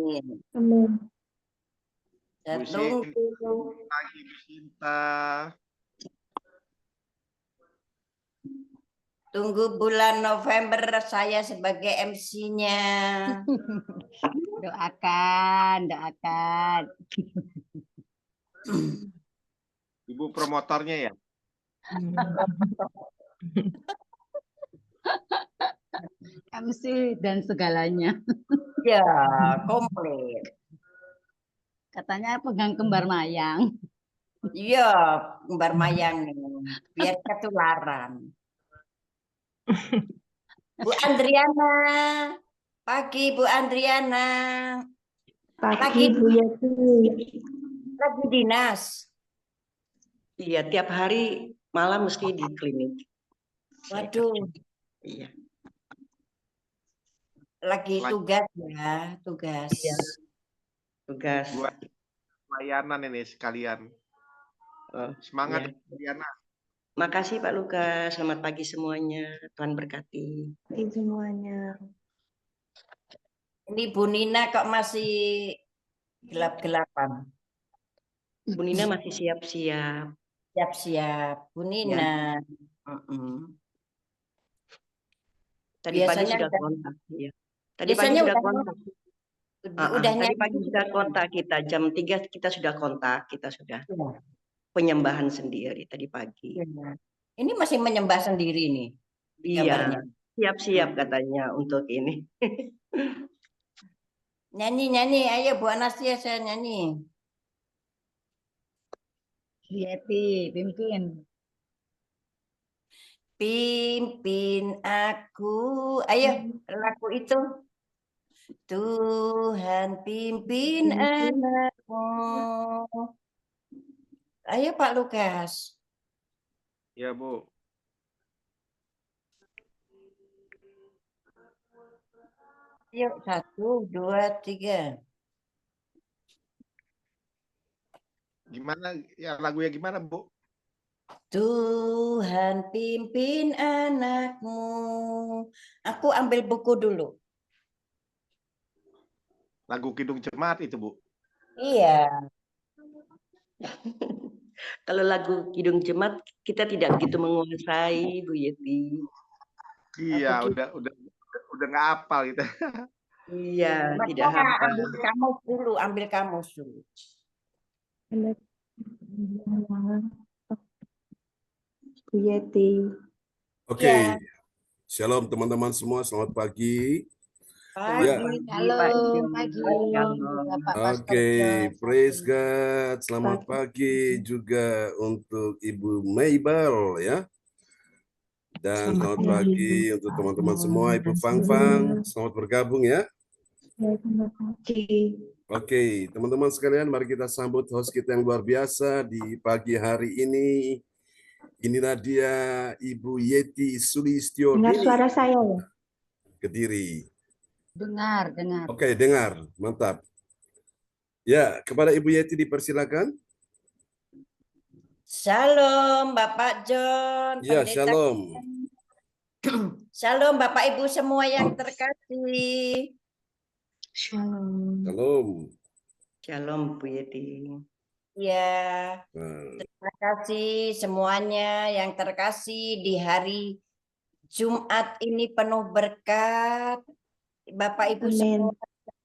Amin. Saya Bu tunggu. pagi Bu Sinta. Tunggu bulan November saya sebagai MC-nya. Doakan. Ibu promotornya ya? MC dan segalanya. Ya, komplit. Katanya pegang kembar mayang. Iya, kembar mayang nih. Biar ketularan. Bu Andriana. Pagi Bu Andriana. Pagi Bu Yati. Lagi dinas. Iya, tiap hari malam mesti di klinik. Waduh. Iya. Lagi tugas ya, tugas. Iya. Tugas. Buat layanan ini sekalian. Semangat Iya. Diana. Makasih Pak Lukas, selamat pagi semuanya. Tuhan berkati. Pagi semuanya. Ini Bu Nina kok masih gelap-gelapan? Bu Nina masih siap-siap. Siap-siap, Bu Nina. Tadi pagi sudah kontak. Ya. Tadi pagi sudah kontak. Tadi pagi sudah kontak kita. Jam 3 kita sudah kontak. Kita sudah penyembahan sendiri tadi pagi. Ini masih menyembah sendiri nih. Iya. Siap-siap katanya untuk ini. Nyanyi, ayo Bu Anastasia saya nyanyi. Yeti, pimpin. Pimpin aku, ayo lagu itu. Tuhan pimpin anakmu. Ayo Pak Lukas. Ya Bu. Yuk 1, 2, 3. Gimana ya lagunya gimana Bu? Tuhan pimpin anakmu. Aku ambil buku dulu. Lagu Kidung Jemaat itu Bu? Iya. Kalau lagu Kidung Jemaat kita tidak begitu menguasai Bu Yeti. Iya, udah nggak hafal gitu. Iya, tidak hafal. Ambil kamus dulu. Bu Yeti. Oke. Shalom teman-teman semua, selamat pagi. Oke, praise God. Selamat pagi juga untuk Ibu Maybel ya. Dan selamat pagi untuk teman-teman semua, Ibu Fang, selamat bergabung ya. Oke, teman-teman sekalian, mari kita sambut host kita yang luar biasa di pagi hari ini. Inilah dia Ibu Yeti Sulistyo. Dengar suara saya ya? Kediri. Dengar. Oke, dengar. Mantap. Ya, kepada Ibu Yeti dipersilakan. Shalom Bapak John. Ya, shalom. Shalom Bapak Ibu semua yang terkasih. Shalom. Shalom Bu Yeti. Ya, terima kasih semuanya yang terkasih di hari Jumat ini penuh berkat. Bapak Ibu semua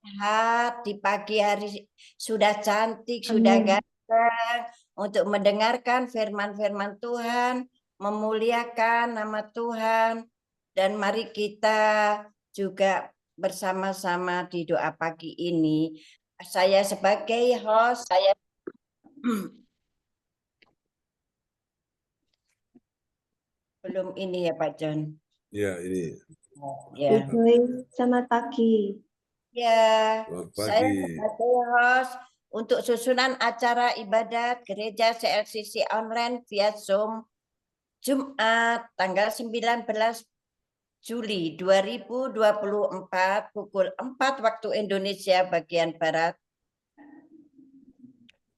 sehat, di pagi hari sudah cantik, sudah ganteng untuk mendengarkan firman-firman Tuhan, memuliakan nama Tuhan, dan mari kita juga bersama-sama di doa pagi ini. Saya sebagai host, saya belum ini ya Pak John. Ya, ini. Ya. Selamat pagi. Ya, selamat saya pagi. sebagai host untuk susunan acara ibadat gereja CLCC online via Zoom Jumat tanggal 19 Juli 2024 pukul 4 waktu Indonesia bagian Barat,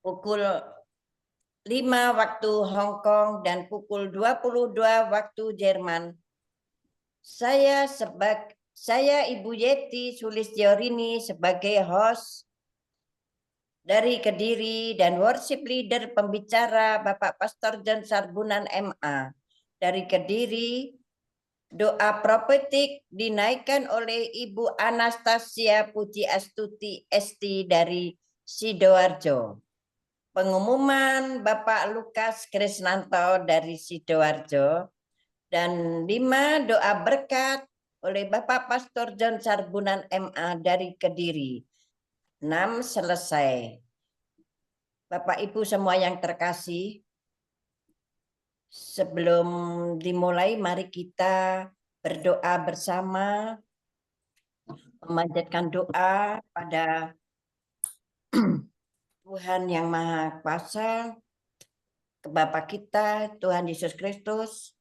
pukul 5 waktu Hong Kong, dan pukul 22 waktu Jerman. Saya Saya Ibu Yeti Sulistyorini sebagai host dari Kediri dan worship leader pembicara Bapak Pastor John Sarbunan MA dari Kediri. Doa profetik dinaikkan oleh Ibu Anastasia Puji Astuti ST dari Sidoarjo. Pengumuman Bapak Lukas Krisnanto dari Sidoarjo. Dan 5 doa berkat oleh Bapak Pastor John Sarbunan MA dari Kediri. 6 selesai. Bapak Ibu semua yang terkasih, sebelum dimulai, mari kita berdoa bersama, memanjatkan doa pada Tuhan Yang Maha Kuasa, ke Bapa kita, Tuhan Yesus Kristus.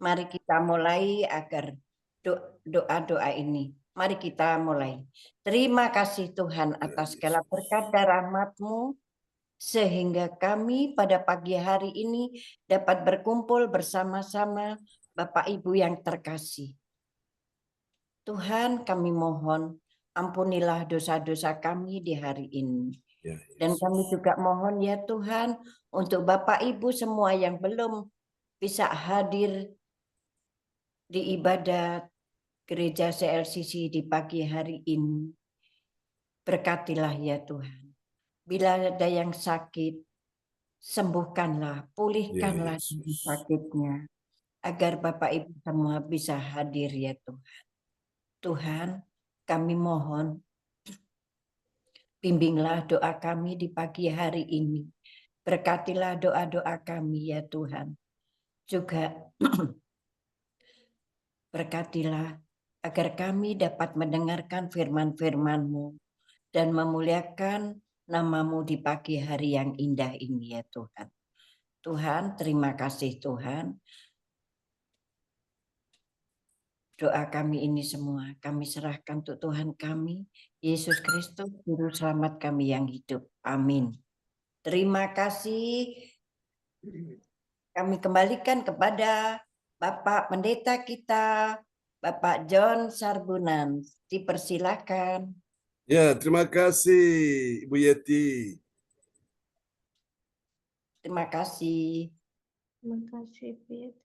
Mari kita mulai agar doa-doa ini. Mari kita mulai. Terima kasih Tuhan atas segala berkat dan rahmat-Mu, sehingga kami pada pagi hari ini dapat berkumpul bersama-sama Bapak Ibu yang terkasih. Tuhan, kami mohon ampunilah dosa-dosa kami di hari ini. Dan kami juga mohon ya Tuhan untuk Bapak Ibu semua yang belum bisa hadir di ibadah gereja CLCC di pagi hari ini. Berkatilah ya Tuhan. Bila ada yang sakit, sembuhkanlah, pulihkanlah sakitnya, agar Bapak Ibu semua bisa hadir ya Tuhan. Tuhan, kami mohon, bimbinglah doa kami di pagi hari ini. Berkatilah doa-doa kami ya Tuhan. Juga berkatilah agar kami dapat mendengarkan firman-Firman-Mu dan memuliakan nama-Mu di pagi hari yang indah ini ya Tuhan. Tuhan, terima kasih Tuhan. Doa kami ini semua kami serahkan untuk Tuhan kami, Yesus Kristus, Juru Selamat kami yang hidup. Amin. Terima kasih. Kami kembalikan kepada Bapak Pendeta kita, Bapak John Sarbunan. Dipersilakan. Ya, terima kasih Ibu Yeti. Terima kasih. Terima kasih, Bu Yeti.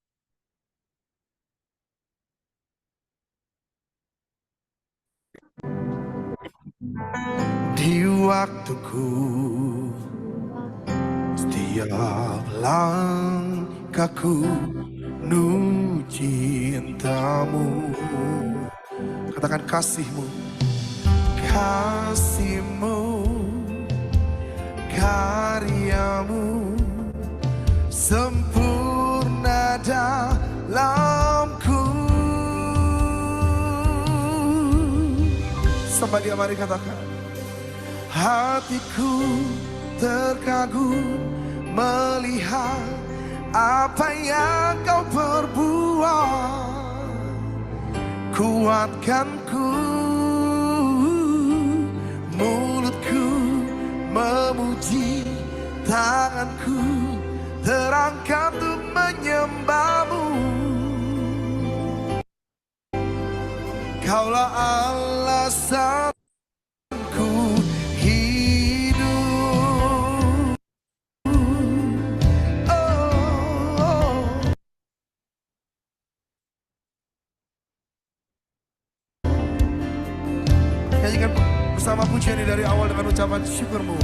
Di waktuku, setiap langkahku menuju cintamu. Katakan kasih-Mu, kasih-Mu, karya-Mu sempurna dalamku. Sampai mari katakan, hatiku terkagum melihat apa yang Kau perbuat. Kuatkanku, mulutku memuji, tanganku terangkat untuk menyembah-Mu. Kaulah alasanku hidup. Nyanyikan bersama pujian ini dari awal dengan ucapan syukur-Mu.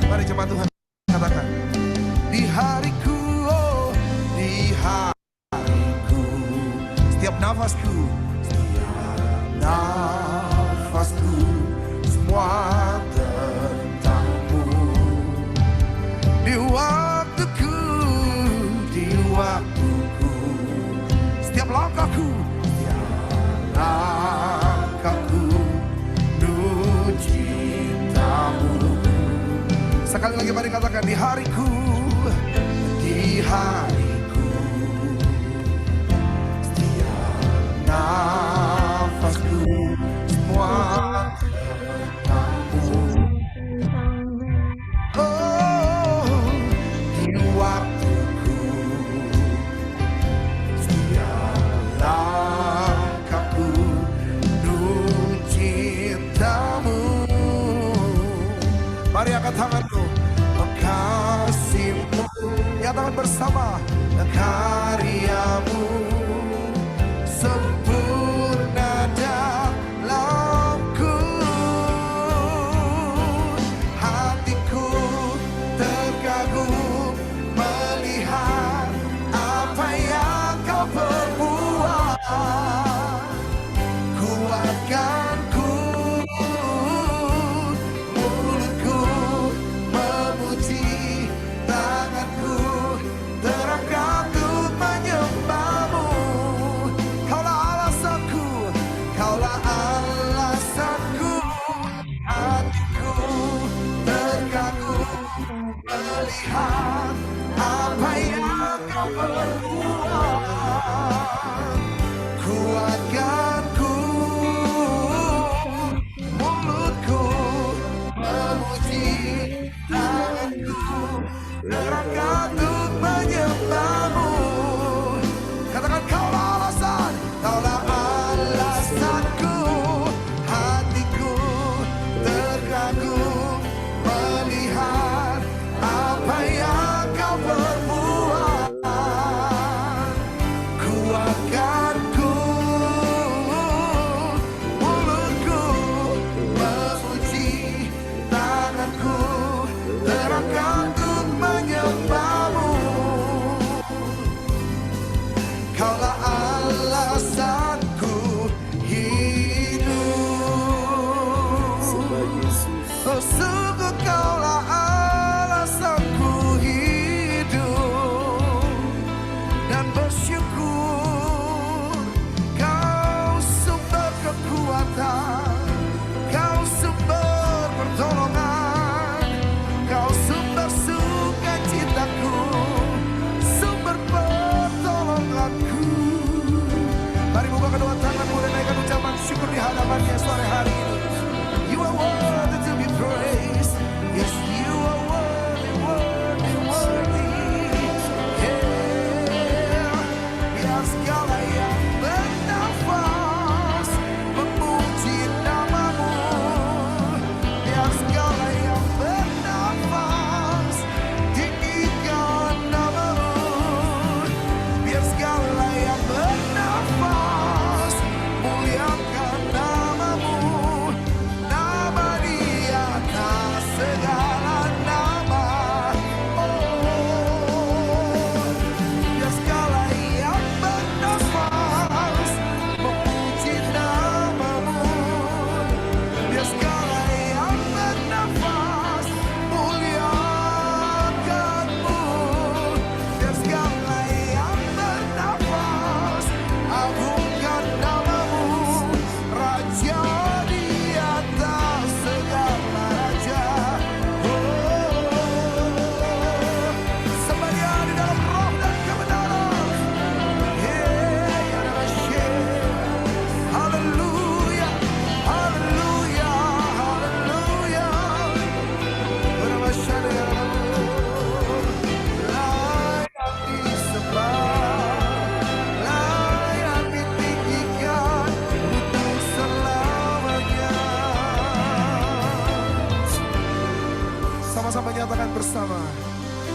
Mari jemaat Tuhan katakan, di hariku, oh, di hariku, setiap nafasku, nafasku semua tentang-Mu. Di waktuku, setiap langkahku, menuju cinta-Mu. Sekali lagi mari katakan, di hariku, setiap nafasku semua tentang-Mu. Oh, di waktuku, setiap langkahku angkat tanganmu. Kasih-Mu, nyatakan bersama. Karya-Mu sempurna dalamku, hatiku terkagum melihat apa yang Kau perbuat. Kuatkanku, mulutku memuji, tanganku terangkat untuk menyembah-Mu. Kaulah alasanku, Kaulah alasanku, hatiku terkagum melihat apa yang Kau perbuat. Kuatkanku, mulutku memuji, tanganku terangkat untuk menyembah-Mu. Katakan Kaulah alasan, Kaulah alasanku, hatiku terkagum melihat apa yang Kau perbuat. Kuatkanku, mulutku memuji, tanganku terangkat untuk menyembah-Mu. Kaulah alasanku hidup. Oh, sungguh Kaulah alasanku hidup dan bersyukur. Kau sumber kekuatan, Kau sumber pertolongan, Kau sumber sukacitaku, sumber pertolonganku. Mari buka kedua tanganmu dan naikkan ucapan syukur di hadapan-Nya sore hari ini. You are worthy to be praised. Yes, you are worthy, worthy, worthy. Yeah. Biar segala yang bernafas memuji nama-Mu. Biar segala yang bernafas tinggikan nama-Mu. Biar segala yang bernafas muliakan nama-Mu. Nama di atas segala nama. Oh, biar segala yang bernafas memuji nama-Mu. Biar segala yang bernafas muliakan-Mu. Biar segala yang bernafas agungkan nama-Mu. Raja di atas segala raja. Sembahnya di dalam roh dan kebenaran. Haleluya, haleluya, haleluya. Layak disembah, layak ditinggikan untuk selamanya. Sama-sama nyatakan bersama.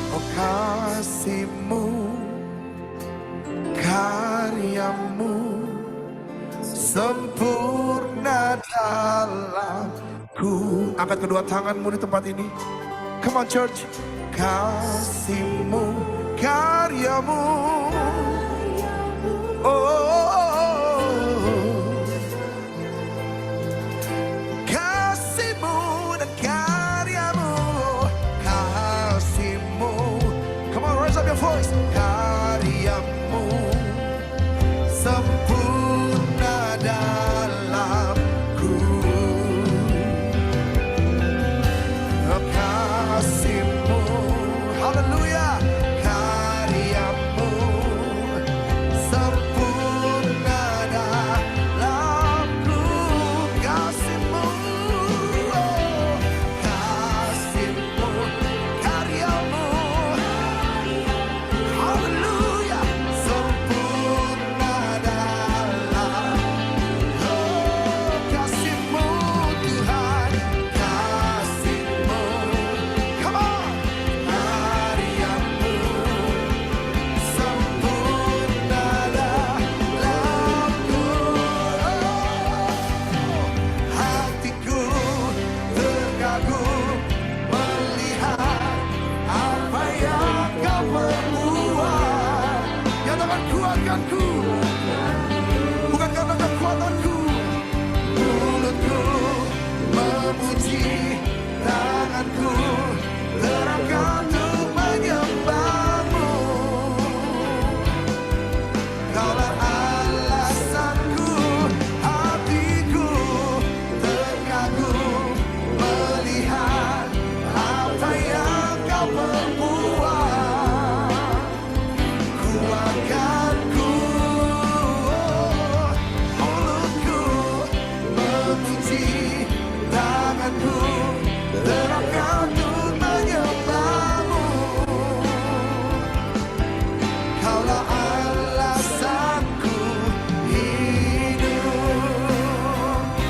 Oh, kasih-Mu, karya-Mu sempurna dalamku. Angkat kedua tanganmu di tempat ini. Come on church. Kasih-Mu, karya-Mu. Oh, kasih-Mu dan karya-Mu. Kasih-Mu. Come on, raise up your voice. Karya-Mu sempurna dalamku. Kasih-Mu, haleluya. Karya-Mu sempurna alasanku, bukan karena kekuatanku. Mulutku memuji, tanganku terangkat untuk menyembahmu. Kaulah alasanku, hatiku terkagum melihat apa yang kau perbuat. Kuatkanku, mulutku memuji, tanganku terangkat untuk menyembahmu. Kaulah alasanku hidup.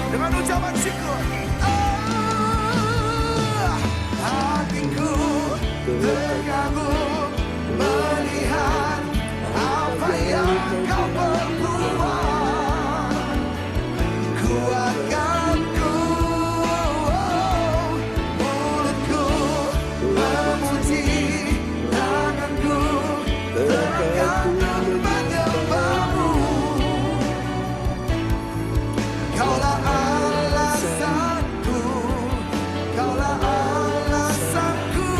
Dengan ucapan syukur, hatiku terkagum melihat apa yang kau perbuat. Kuatkanku, mulutku memuji, tanganku terangkat untuk menyembahmu. Kaulah alasanku, kaulah alasanku,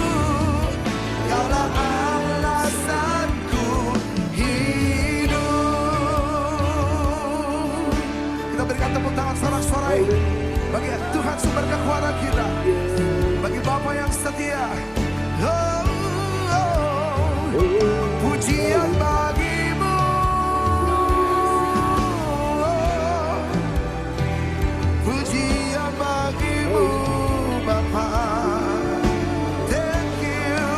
kaulah alasanku hidup. Kita berikan tepuk tangan sorak-sorai bagi Tuhan sumber kekuatan kita, bagi Bapa yang setia. Oh, pujian bagimu, pujian bagimu Bapa. Thank you,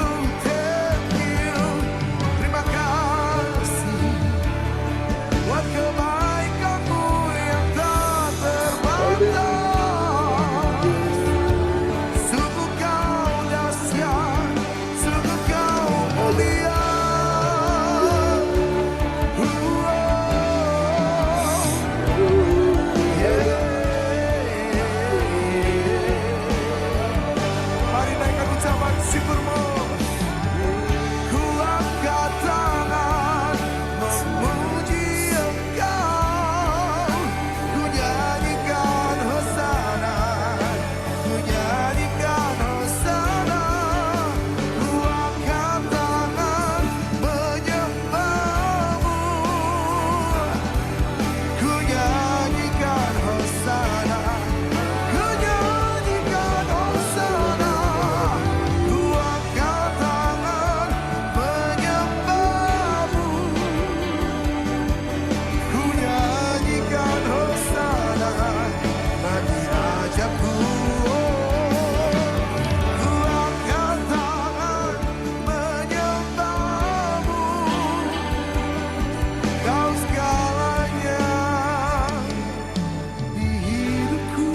terima kasih buat kebaikanmu yang tak terbatas. Sungguh kau dahsyat, sungguh kau mulia. Mari naikkan ucapan syukurmu. Ku angkat tangan memuji Engkau. Ku nyanyikan hosana, ku nyanyikan hosana. Ku angkat tangan menyembahmu. Ku nyanyikan hosana, ku nyanyikan hosana. Ku angkat tangan menyembahmu. Ku nyanyikan hosana bagi Rajaku. Ku angkat tangan menyembahmu. Kau segalanya di hidupku.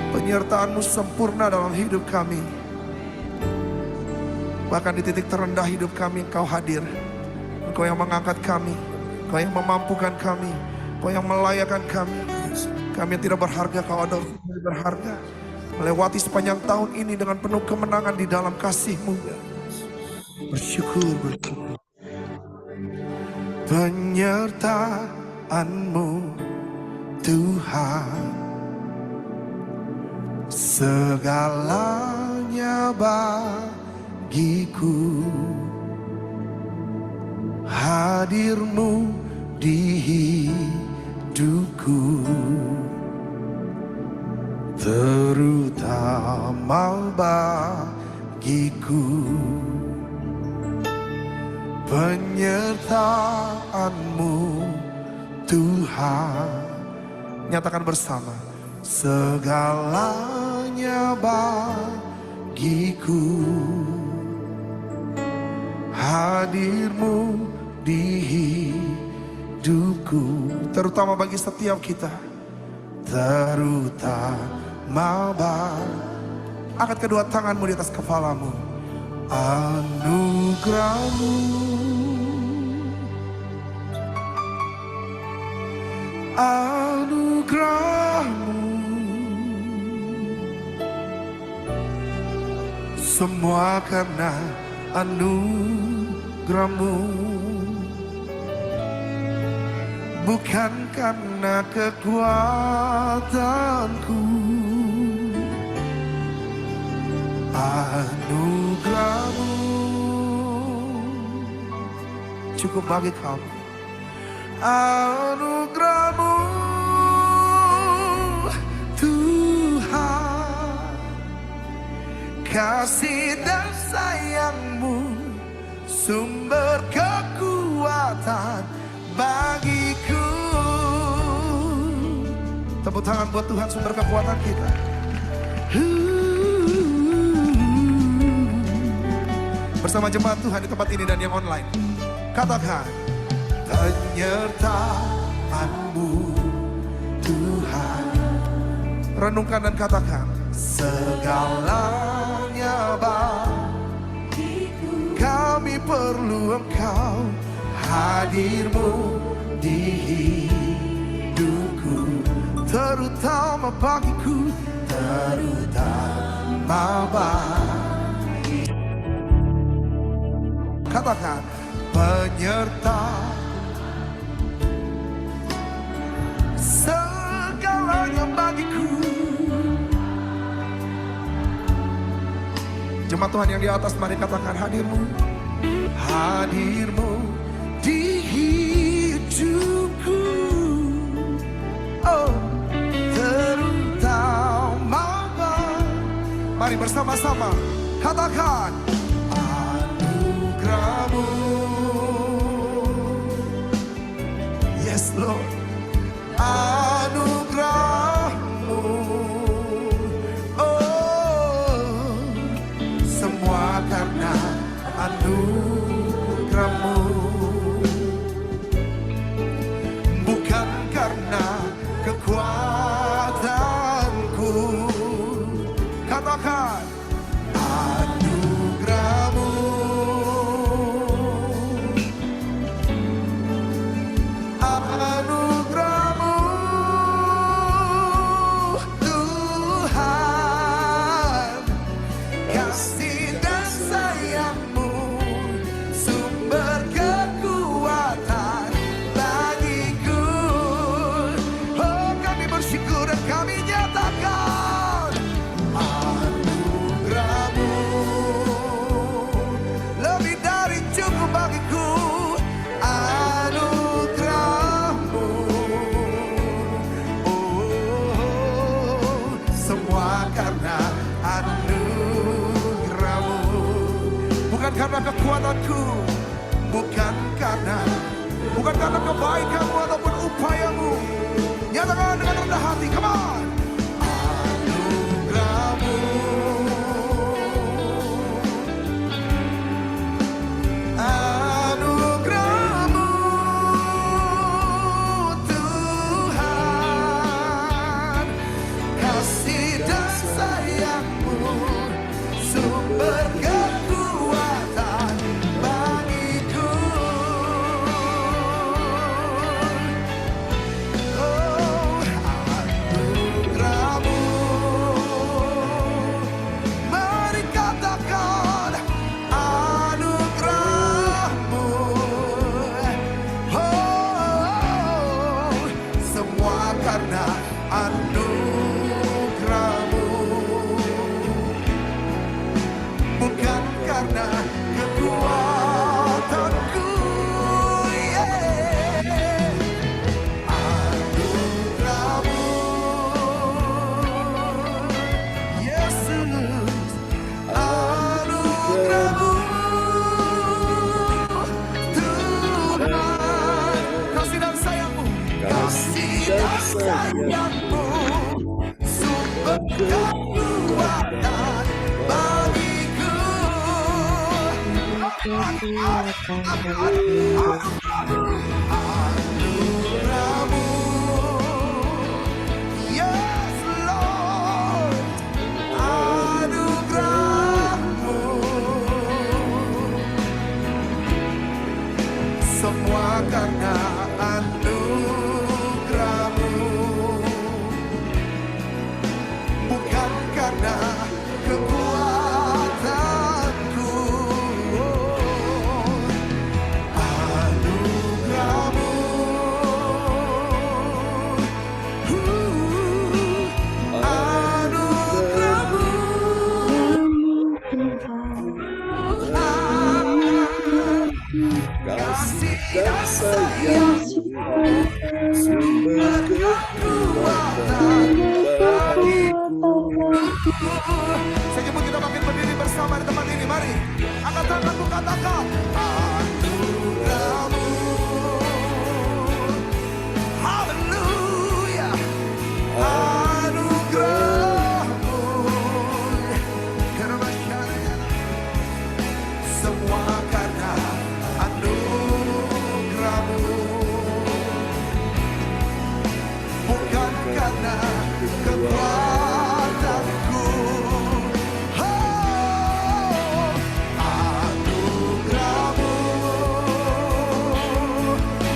Penyertaan-Mu sempurna dalam hidup kami. Bahkan di titik terendah hidup kami, Engkau hadir. Engkau yang mengangkat kami, Engkau yang memampukan kami, Engkau yang melayakan kami. Kami yang tidak berharga, Kau ada berharga. Melewati sepanjang tahun ini dengan penuh kemenangan di dalam kasih-Mu. Bersyukur, bersyukur. Penyertaan-Mu Tuhan, segalanya bagiku. Hadir-Mu di hidupku, terutama bagiku. Penyertaan-Mu Tuhan, nyatakan bersama. Segalanya bagiku, hadir-Mu di hidupku, terutama bagi setiap kita, terutama angkat kedua tanganmu di atas kepalamu. Anugerah-Mu, anugerah-Mu semua karena anugerah-Mu, bukan karena kekuatanku. Anugerah-Mu cukup bagi kami. Anugerah-Mu Tuhan, kasih dan sayang-Mu sumber kekuatan bagiku. Tepuk tangan buat Tuhan, sumber kekuatan kita. Bersama jemaat Tuhan di tempat ini dan yang online, katakan, penyertaan-Mu Tuhan. Renungkan dan katakan, segalanya bagiku. Kami perlu Engkau, hadir-Mu di hidupku, terutama bagiku, terutama bagi. Katakan, penyerta segalanya bagiku. Jemaat Tuhan yang di atas, mari katakan, hadir-Mu, hadir-Mu di hidupku, oh terutama. Mari bersama-sama katakan, anugerah-Mu. Yes Lord, anugerah-Mu, oh semua karena anugerah-Mu, bukan karena kekuatanku. Katakan, anugerah-Mu, anugerah-Mu Tuhan, kasih dan sayang-Mu sumber kekuatan bagiku. Oh, kami bersyukur dan kami nyatakan, anugerah-Mu lebih dari cukup bagiku. Anugerah-Mu, oh semua karena anugerah-Mu, bukan karena kekuatanku, bukan karena kebaikan-Mu ataupun upaya-Mu. Nyatakan dengan rendah hati, come on. Anugerah-Mu, anugerah-Mu Tuhan, kasih dan sayang-Mu sumber kekuatan bagiku. Oh, anugerah-Mu, mari katakan, anugerah-Mu, oh semua karena anugerah-Mu, bukan karena kekuatanku. Yeah. Anugerah-Mu, Yesus, anugerah-Mu Tuhan, kasih dan sayang-Mu, kasih dan sayang-Mu sumber kekuatan bagiku. Anugerah-Mu, yes Lord, anugerah-Mu, semua karena anugerah-Mu, bukan karena kekuatan. kekuatanku. Oh, anugerahmu.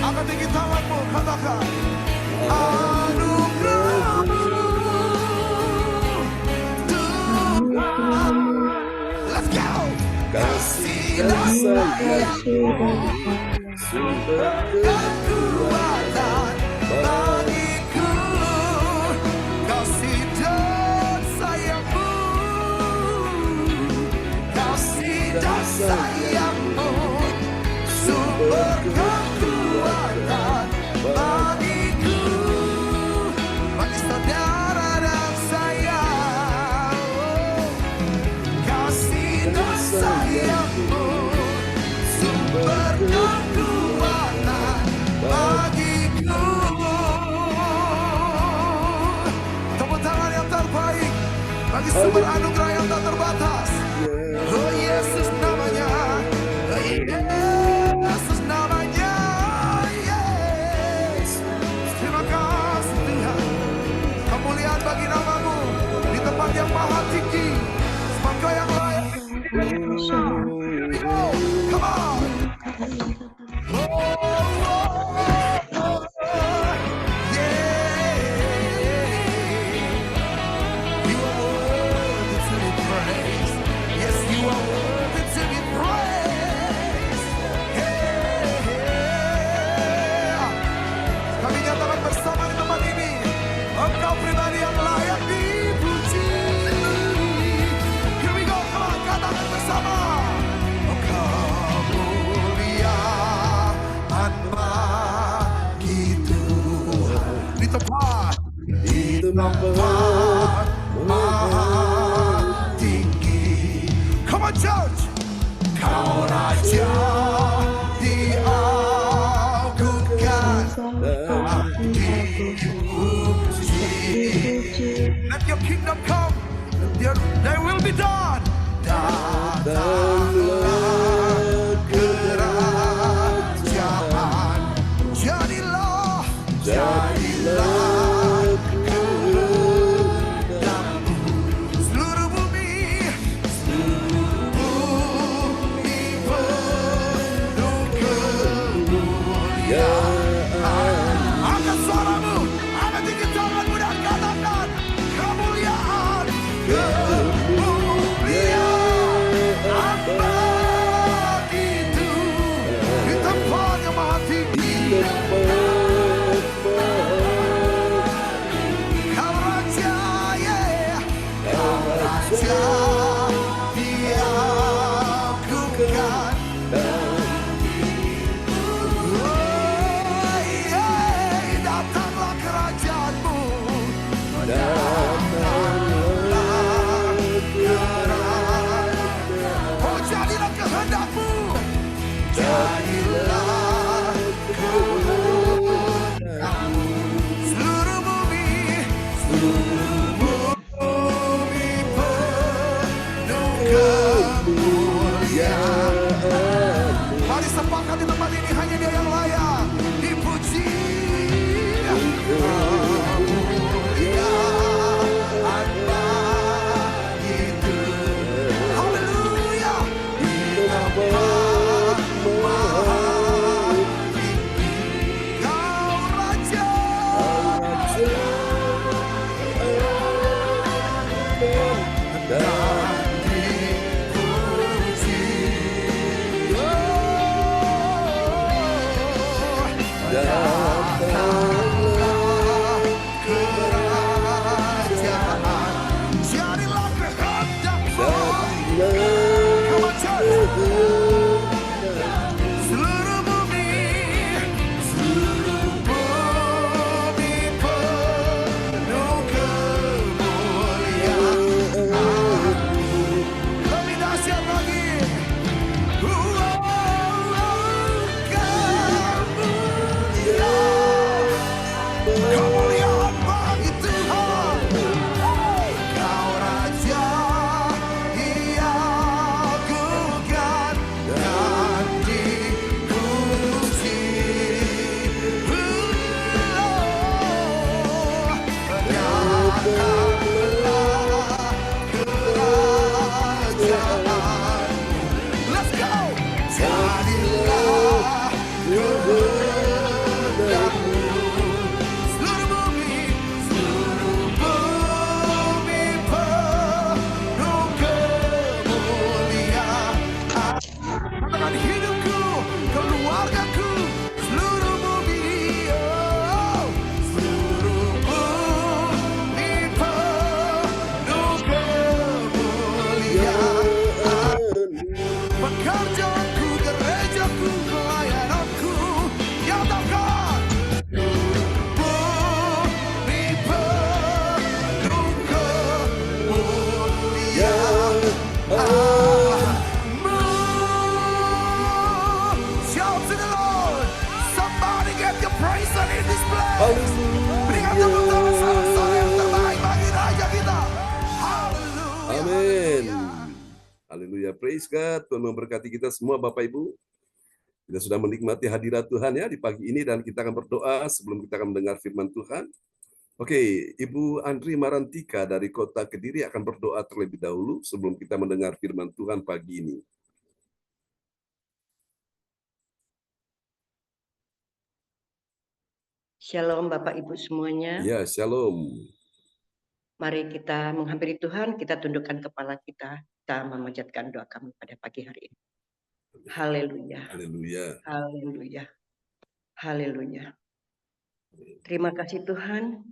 Angkat tinggi tanganmu, katakan anugerahmu. Tuhan, let's go. Kasih dan sayangmu, sumber kekuatan bagiku. Kasih dan sayangmu, kasih dan sayangmu, sumber kekuatan bagiku. Bagi saudara dan saya, kasih dan sayangmu, sumber kekuatan bagiku. Tepuk tangan yang terbaik bagi sumber anugerah yang tak terbatas. Oh Yesus namanya, oh Yesus namanya, yes. Terima kasih Tuhan. Kemuliaan bagi namamu di tempat yang maha tinggi, sebab Kau yang layak. Oh, come on. Kami nyatakan bersama di tempat ini, Engkau pribadi yang layak dipuji. Here we go, come on, katakan bersama. Engkau muliaan bagi Tuhan di tempat maha tinggi. Come on church. Kau raja diagungkan, dipuji. Let your kingdom come, thy will be done. Datanglah kerajaan, jadilah kehendakmu. Seluruh bumi penuh kemuliaan. Angkat suaramu, angkat tinggi tanganmu dan katakan kemuliaan, kemuliaan begitu di tempat yang maha tinggi. Kau raja, yeah. Kau raja diagungkan. Datanglah kerajaanmu, datanglah kerajaan. Oh jadilah kehendakmu, jadilah kehendakmu. Seluruh bumi penuh kemuliaan. Mari sepakat di tempat ini, hanya Dia yang layak dipuji. Kemuliaan bagitu. Haleluya. Di tempat maha tinggi. Kau raja. Dan dipuji. Datanglah kerajaan, jadilah kehendakmu. Come on, church. Seluruh bumi penuh kemuliaan. Lebih dahsyat lagi. Kemuliaan bagi Tuhan. Kau raja diagungkan dan dipuji. Datang this place. Berikan tepuk tangan sama-sama yang terbaik bagi Raja kita. Haleluya. Amin. Haleluya. Praise God. Tuhan memberkati kita semua Bapak Ibu. Kita sudah menikmati hadirat Tuhan ya di pagi ini dan kita akan berdoa sebelum kita akan mendengar firman Tuhan. Oke, Ibu Andri Marantika dari Kota Kediri akan berdoa terlebih dahulu sebelum kita mendengar firman Tuhan pagi ini. Shalom Bapak Ibu semuanya. Ya, shalom. Mari kita menghampiri Tuhan, kita tundukkan kepala kita memanjatkan doa kami pada pagi hari ini. Haleluya. Haleluya. Haleluya. Haleluya. Terima kasih Tuhan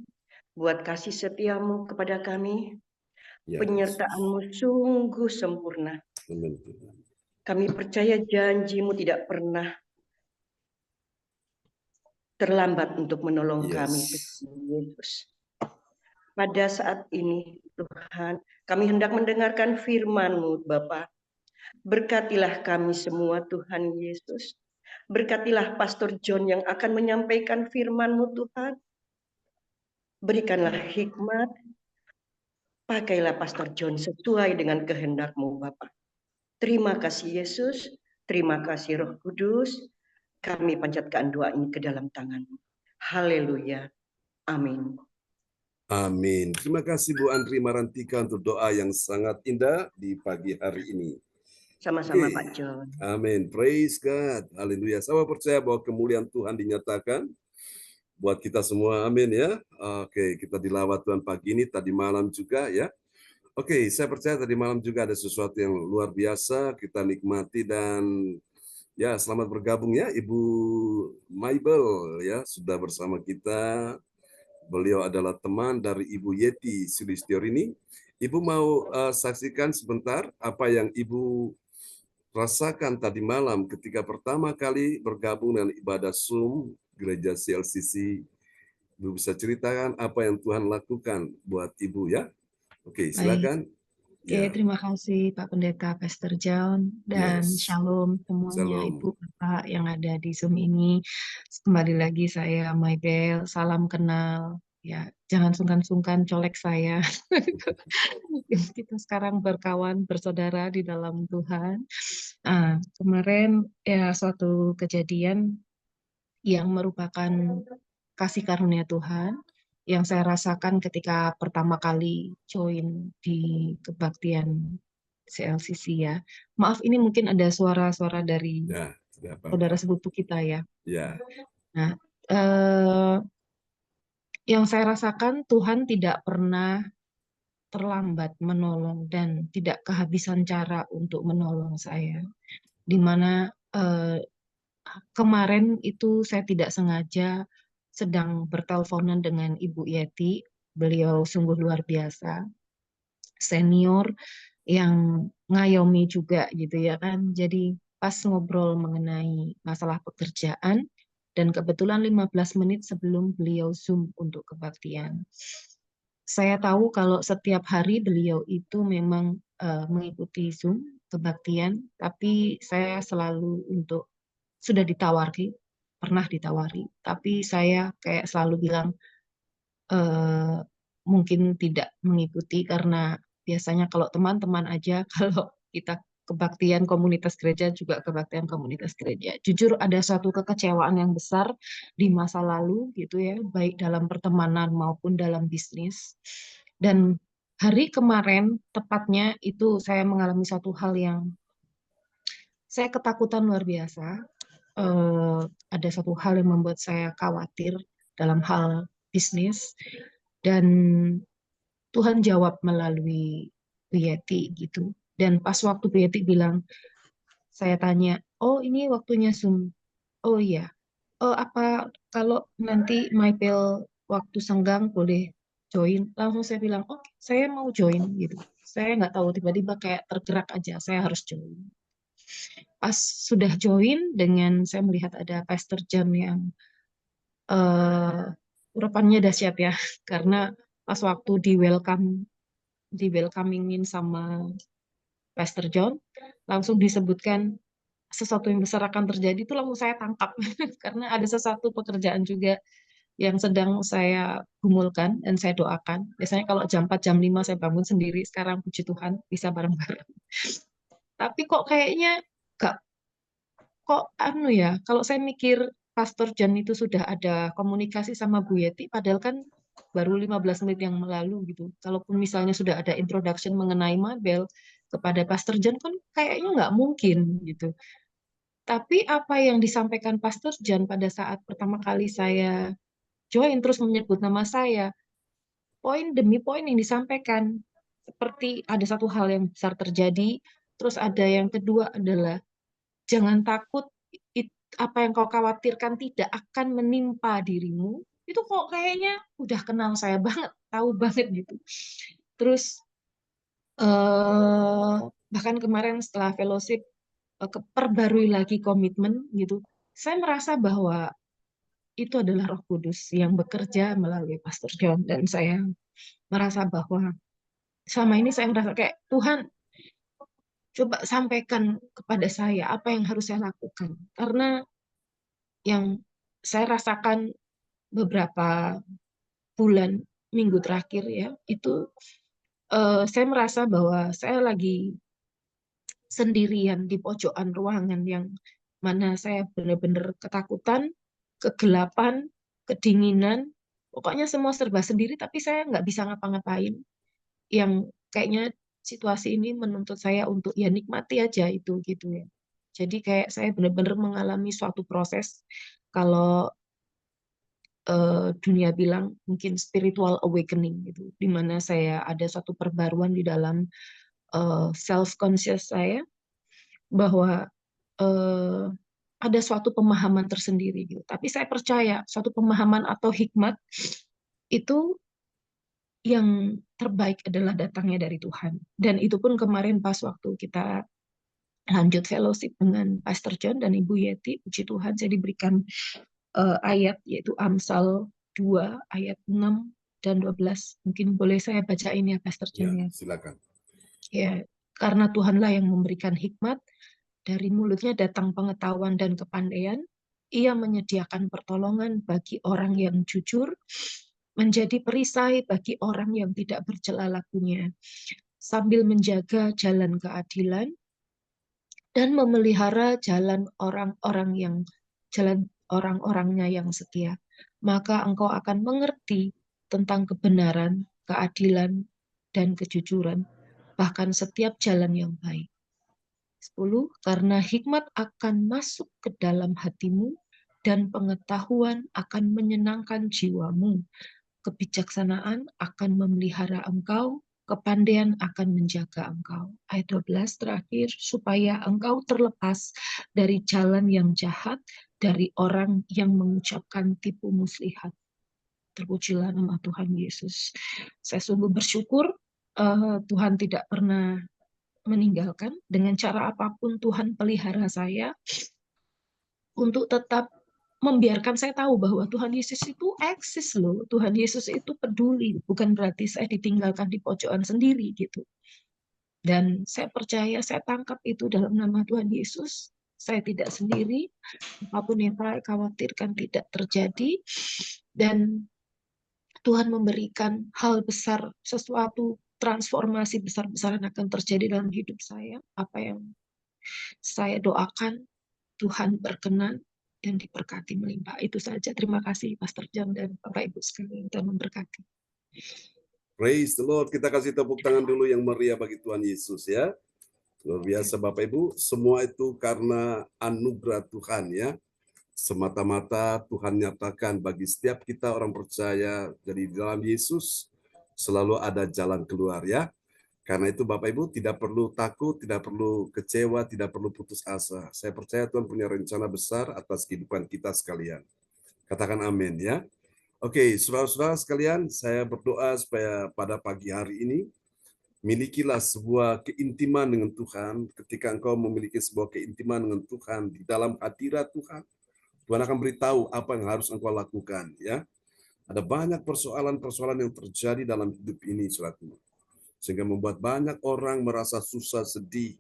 buat kasih setiamu kepada kami. Ya, Penyertaan-Mu sungguh sempurna. amin, Tuhan. Kami percaya janji-Mu tidak pernah terlambat untuk menolong Yes. kami, Tuhan Yesus. Pada saat ini, Tuhan, kami hendak mendengarkan firman-Mu, Bapa. Berkatilah kami semua, Tuhan Yesus. Berkatilah Pastor John yang akan menyampaikan firman-Mu, Tuhan. Berikanlah hikmat. Pakailah Pastor John sesuai dengan kehendak-Mu, Bapa. Terima kasih Yesus. Terima kasih Roh Kudus. Kami panjatkan doa ini ke dalam tangan-Mu. Haleluya. Amin. Amin. Terima kasih Bu Andri Marantika untuk doa yang sangat indah di pagi hari ini. Sama-sama Oke. Pak John. Amin. Praise God. Haleluya. Saya percaya bahwa kemuliaan Tuhan dinyatakan buat kita semua. Amin ya. Oke, kita dilawat Tuhan pagi ini, tadi malam juga ya. Oke, saya percaya tadi malam juga ada sesuatu yang luar biasa kita nikmati dan ya selamat bergabung ya Ibu Maibel ya sudah bersama kita. Beliau adalah teman dari Ibu Yeti Sulistiorini. Ibu mau saksikan sebentar apa yang Ibu rasakan tadi malam ketika pertama kali bergabung dengan ibadah Zoom Gereja CLCC. Ibu bisa ceritakan apa yang Tuhan lakukan buat Ibu ya? Oke, silakan. Oke, terima kasih Pak Pendeta Pastor John dan Yes. Shalom semuanya Shalom. Ibu Bapak yang ada di Zoom ini. Kembali lagi saya Maibel, salam kenal. Ya, jangan sungkan-sungkan colek saya. Kita sekarang berkawan, bersaudara di dalam Tuhan. Kemarin ya suatu kejadian yang merupakan kasih karunia Tuhan yang saya rasakan ketika pertama kali join di kebaktian CLCC ya. Maaf ini mungkin ada suara-suara dari Ya, tidak apa-apa. saudara sepupu kita ya. Ya, Nah, yang saya rasakan Tuhan tidak pernah terlambat menolong dan tidak kehabisan cara untuk menolong saya. Di mana kemarin itu saya tidak sengaja sedang berteleponan dengan Ibu Yeti. Beliau sungguh luar biasa, senior yang ngayomi juga gitu ya kan. Jadi pas ngobrol mengenai masalah pekerjaan dan kebetulan 15 menit sebelum beliau Zoom untuk kebaktian. Saya tahu kalau setiap hari beliau itu memang mengikuti Zoom kebaktian, tapi saya selalu sudah ditawari, pernah ditawari, tapi saya kayak selalu bilang mungkin tidak mengikuti karena biasanya kalau teman-teman aja, kalau kita kebaktian komunitas gereja juga kebaktian komunitas gereja. Jujur ada suatu kekecewaan yang besar di masa lalu gitu ya, baik dalam pertemanan maupun dalam bisnis. Dan hari kemarin tepatnya itu saya mengalami satu hal yang saya ketakutan luar biasa. Ada satu hal yang membuat saya khawatir dalam hal bisnis dan Tuhan jawab melalui Bu Yeti gitu. Dan pas waktu Bu Yeti bilang, saya tanya, oh ini waktunya Zoom. Oh iya. Oh apa kalau nanti Maibel waktu senggang boleh join? Langsung saya bilang, oke, saya mau join gitu. Saya nggak tahu tiba-tiba kayak tergerak aja, saya harus join. Pas sudah join dengan saya melihat ada Pastor John yang urapannya dahsyat ya, karena pas waktu di welcomingin sama Pastor John, langsung disebutkan sesuatu yang besar akan terjadi, itu langsung saya tangkap karena ada sesuatu pekerjaan juga yang sedang saya gumulkan dan saya doakan. Biasanya kalau jam 4, jam 5 saya bangun sendiri, sekarang puji Tuhan bisa bareng-bareng. Tapi kok kayaknya kok kalau saya mikir Pastor John itu sudah ada komunikasi sama Bu Yeti, padahal kan baru 15 menit yang lalu gitu. Kalaupun misalnya sudah ada introduction mengenai Mabel kepada Pastor John kan kayaknya nggak mungkin gitu. Tapi apa yang disampaikan Pastor John pada saat pertama kali saya join terus menyebut nama saya, poin demi poin yang disampaikan, seperti ada satu hal yang besar terjadi, terus ada yang kedua adalah jangan takut, apa yang kau khawatirkan tidak akan menimpa dirimu. Itu kok kayaknya udah kenal saya banget, tahu banget gitu. Terus bahkan kemarin setelah fellowship perbarui lagi komitmen gitu. Saya merasa bahwa itu adalah Roh Kudus yang bekerja melalui Pastor John, dan saya merasa bahwa selama ini saya merasa kayak Tuhan coba sampaikan kepada saya apa yang harus saya lakukan, karena yang saya rasakan beberapa bulan minggu terakhir ya itu saya merasa bahwa saya lagi sendirian di pojokan ruangan yang mana saya benar-benar ketakutan, kegelapan, kedinginan, pokoknya semua serba sendiri tapi saya nggak bisa ngapa-ngapain. Yang kayaknya situasi ini menuntut saya untuk ya nikmati aja itu gitu ya. Jadi kayak saya benar-benar mengalami suatu proses, kalau dunia bilang mungkin spiritual awakening gitu, di mana saya ada suatu perbaruan di dalam self conscious saya, bahwa ada suatu pemahaman tersendiri gitu. Tapi saya percaya suatu pemahaman atau hikmat itu yang terbaik adalah datangnya dari Tuhan. Dan itu pun kemarin pas waktu kita lanjut fellowship dengan Pastor John dan Ibu Yeti, puji Tuhan saya diberikan ayat yaitu Amsal 2 ayat 6 dan 12. Mungkin boleh saya bacain ya Pastor John ya. Silakan. Ya, karena Tuhanlah yang memberikan hikmat, dari mulutnya datang pengetahuan dan kepandaian. Ia menyediakan pertolongan bagi orang yang jujur, menjadi perisai bagi orang yang tidak bercela lakunya, sambil menjaga jalan keadilan dan memelihara jalan orang-orangnya yang setia. Maka engkau akan mengerti tentang kebenaran, keadilan, dan kejujuran, bahkan setiap jalan yang baik. 10. Karena hikmat akan masuk ke dalam hatimu dan pengetahuan akan menyenangkan jiwamu. Kebijaksanaan akan memelihara engkau, kepandaian akan menjaga engkau. Ayat 12 terakhir, supaya engkau terlepas dari jalan yang jahat, dari orang yang mengucapkan tipu muslihat. Terpujilah nama Tuhan Yesus. Saya sungguh bersyukur Tuhan tidak pernah meninggalkan. Dengan cara apapun Tuhan pelihara saya untuk tetap membiarkan saya tahu bahwa Tuhan Yesus itu eksis loh. Tuhan Yesus itu peduli. Bukan berarti saya ditinggalkan di pojokan sendiri gitu. Dan saya percaya, saya tangkap itu dalam nama Tuhan Yesus. Saya tidak sendiri. Apapun yang saya khawatirkan tidak terjadi. Dan Tuhan memberikan hal besar, sesuatu transformasi besar-besaran akan terjadi dalam hidup saya. Apa yang saya doakan, Tuhan berkenan dan diberkati melimpah. Itu saja. Terima kasih Pastor John dan Bapak Ibu sekalian, Tuhan memberkati. Praise the Lord. Kita kasih tepuk tangan dulu yang meriah bagi Tuhan Yesus ya. Luar biasa Bapak Ibu, semua itu karena anugerah Tuhan ya. Semata-mata Tuhan nyatakan bagi setiap kita orang percaya, jadi di dalam Yesus selalu ada jalan keluar ya. Karena itu Bapak Ibu tidak perlu takut, tidak perlu kecewa, tidak perlu putus asa. Saya percaya Tuhan punya rencana besar atas kehidupan kita sekalian. Katakan amin ya. Oke, saudara-saudara sekalian, saya berdoa supaya pada pagi hari ini milikilah sebuah keintiman dengan Tuhan. Ketika engkau memiliki sebuah keintiman dengan Tuhan di dalam hadirat Tuhan, Tuhan akan beritahu apa yang harus engkau lakukan ya. Ada banyak persoalan-persoalan yang terjadi dalam hidup ini, saudaraku, sehingga membuat banyak orang merasa susah, sedih,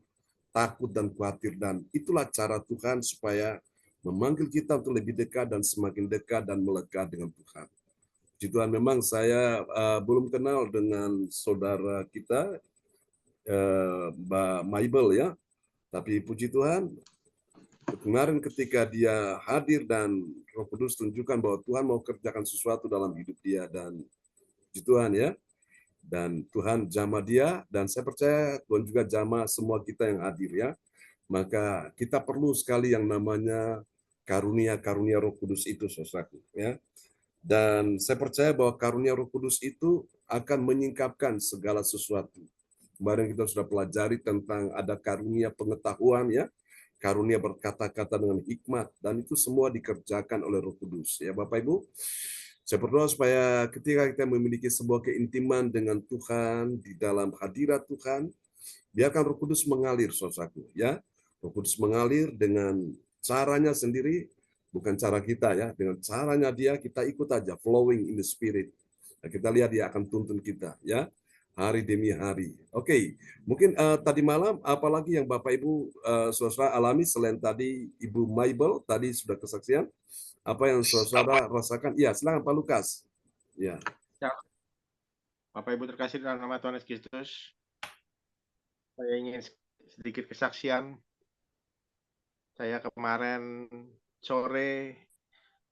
takut dan khawatir, dan itulah cara Tuhan supaya memanggil kita untuk lebih dekat dan semakin dekat dan melekat dengan Tuhan. Puji Tuhan, memang saya belum kenal dengan saudara kita, Mbak Maibel ya, tapi puji Tuhan, kemarin ketika dia hadir dan Roh Kudus tunjukkan bahwa Tuhan mau kerjakan sesuatu dalam hidup dia, dan puji Tuhan ya, dan Tuhan jamah dia, dan saya percaya Tuhan juga jamah semua kita yang hadir ya. Maka kita perlu sekali yang namanya karunia-karunia Roh Kudus itu, saudaraku ya. Dan saya percaya bahwa karunia Roh Kudus itu akan menyingkapkan segala sesuatu. Kemarin kita sudah pelajari tentang ada karunia pengetahuan ya, karunia berkata-kata dengan hikmat, dan itu semua dikerjakan oleh Roh Kudus ya Bapak Ibu. Saya berdoa supaya ketika kita memiliki sebuah keintiman dengan Tuhan di dalam hadirat Tuhan, biarkan Roh Kudus mengalir, saudaraku ya. Roh Kudus mengalir dengan caranya sendiri, bukan cara kita ya, dengan caranya dia, kita ikut aja, flowing in the spirit. Nah, kita lihat dia akan tuntun kita ya, hari demi hari. Oke, mungkin tadi malam apalagi yang Bapak Ibu saudara alami selain tadi Ibu Maibel tadi sudah kesaksian, apa yang saudara rasakan? Ya, silakan Pak Lukas. Ya. Bapak Ibu terkasih dalam nama Tuhan Yesus Kristus, saya ingin sedikit kesaksian. Saya kemarin sore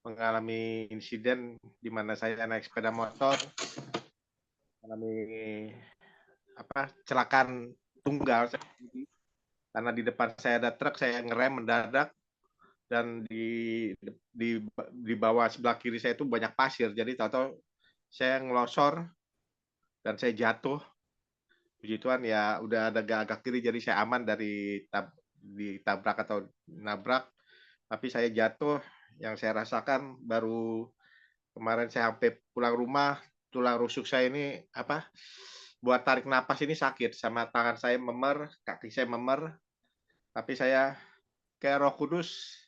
mengalami insiden di mana saya naik sepeda motor, mengalami kecelakaan tunggal, karena di depan saya ada truk, saya ngerem mendadak, dan di bawah sebelah kiri saya itu banyak pasir, jadi tahu-tahu saya ngelosor dan saya jatuh. Puji Tuhan ya udah ada agak kiri, jadi saya aman dari ditabrak atau nabrak, tapi saya jatuh. Yang saya rasakan baru kemarin saya sampai pulang rumah, tulang rusuk saya ini buat tarik napas ini sakit, sama tangan saya memer, kaki saya memer, tapi saya kayak Roh Kudus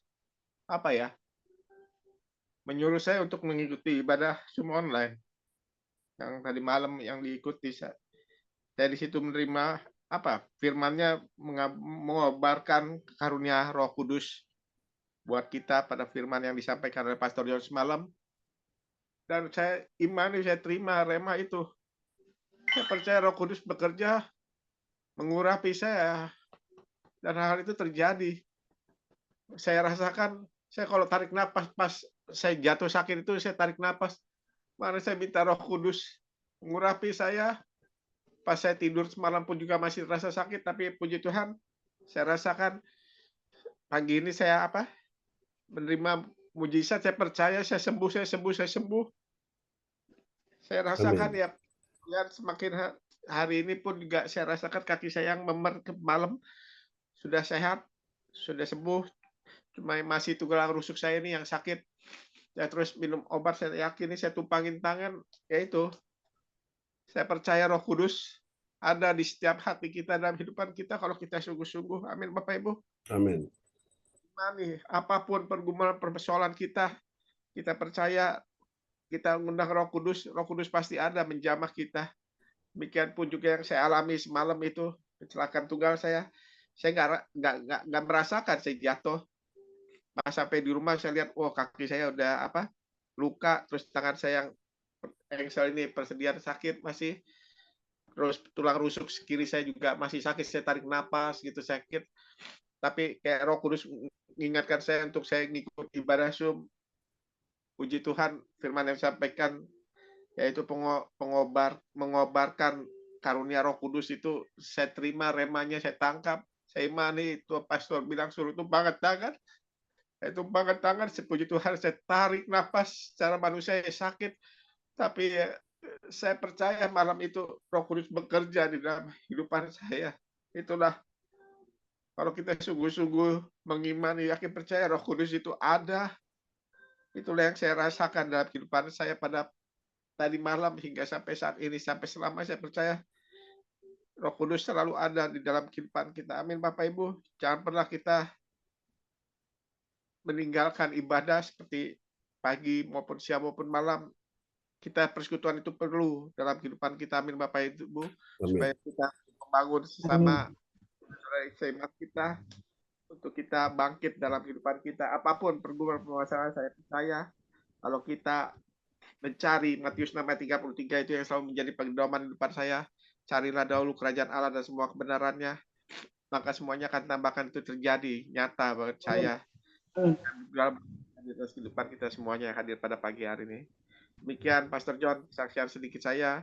menyuruh saya untuk mengikuti ibadah Zoom online yang tadi malam yang diikuti. Saya di situ menerima firman-Nya, mengobarkan karunia Roh Kudus buat kita pada firman yang disampaikan oleh Pastor John semalam. Dan saya imani, saya terima rema itu. Saya percaya Roh Kudus bekerja mengurapi saya, dan hal itu terjadi. Saya rasakan, saya kalau tarik napas pas saya jatuh sakit itu, saya tarik napas, mana saya minta Roh Kudus mengurapi saya. Pas saya tidur semalam pun juga masih terasa sakit, tapi puji Tuhan, saya rasakan pagi ini saya menerima mujizat. Saya percaya saya sembuh, saya sembuh, saya sembuh. Saya rasakan ya semakin hari ini pun juga saya rasakan kaki saya yang memer ke malam sudah sehat, sudah sembuh. Cuma masih tulang rusuk saya ini yang sakit. Saya terus minum obat, saya yakin ini saya tumpangin tangan, yaitu saya percaya Roh Kudus ada di setiap hati kita dalam kehidupan kita kalau kita sungguh-sungguh. Amin Bapak Ibu. Amin. Apapun pergumulan persoalan kita percaya, kita mengundang Roh Kudus pasti ada menjamah kita. Demikian pun juga yang saya alami semalam itu, kecelakaan tunggal saya nggak merasakan saya jatuh. Pas sampai di rumah saya lihat, kaki saya udah luka, terus tangan saya yang engsel ini persediaan sakit masih, terus tulang rusuk kiri saya juga masih sakit, saya tarik napas gitu sakit, tapi kayak Roh Kudus mengingatkan saya untuk saya ngikut ibadah Zoom. Puji Tuhan, firman yang disampaikan yaitu mengobarkan karunia Roh Kudus itu saya terima remanya, saya tangkap, saya imani. Itu pastor bilang suruh tumpangkan tangan, saya tumpangkan tangan. Puji Tuhan, saya tarik napas, secara manusia sakit, tapi saya percaya malam itu Roh Kudus bekerja di dalam kehidupan saya. Itulah, kalau kita sungguh-sungguh mengimani, yakin percaya Roh Kudus itu ada. Itulah yang saya rasakan dalam kehidupan saya pada tadi malam hingga sampai saat ini, sampai selama saya percaya Roh Kudus selalu ada di dalam kehidupan kita. Amin Bapak Ibu. Jangan pernah kita meninggalkan ibadah seperti pagi maupun siang maupun malam. Kita persekutuan itu perlu dalam kehidupan kita. Amin Bapak Ibu. Supaya kita membangun sesama iman kita. untuk kita bangkit dalam kehidupan kita. Apapun pergumulan permasalahan, saya percaya kalau kita mencari Matius 6 ayat 33 itu yang selalu menjadi pedoman di depan saya. Carilah dahulu kerajaan Allah dan semua kebenarannya, maka semuanya akan tambahkan itu terjadi nyata buat saya dalam kehidupan kita semuanya yang hadir pada pagi hari ini. Demikian Pastor John, kesaksian sedikit saya.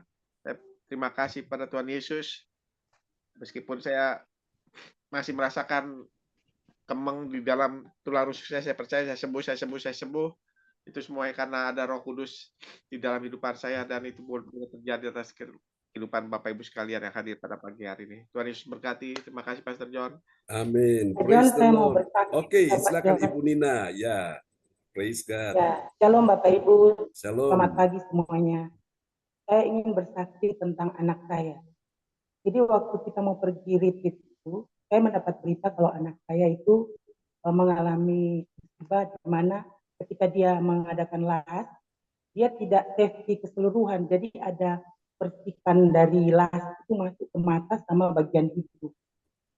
Terima kasih pada Tuhan Yesus. Meskipun saya masih merasakan kemeng di dalam tulang rusuk saya percaya saya sembuh. Itu semuanya karena ada Roh Kudus di dalam kehidupan saya, dan itu boleh terjadi atas kehidupan Bapak Ibu sekalian yang hadir pada pagi hari ini. Tuhan Yesus berkati. Terima kasih Pastor John. Amin. Pak Praise John, the saya mau Lord. bersaksi. Oke, Pak silakan John. Ibu Nina. Ya, praise God. Ya, shalom Bapak Ibu. Shalom. Selamat pagi semuanya. Saya ingin bersaksi tentang anak saya. Jadi waktu kita mau pergi retreat itu, saya mendapat berita kalau anak saya itu mengalami musibah di mana ketika dia mengadakan las, dia tidak safety keseluruhan. Jadi ada percikan dari las itu masuk ke mata sama bagian hidung.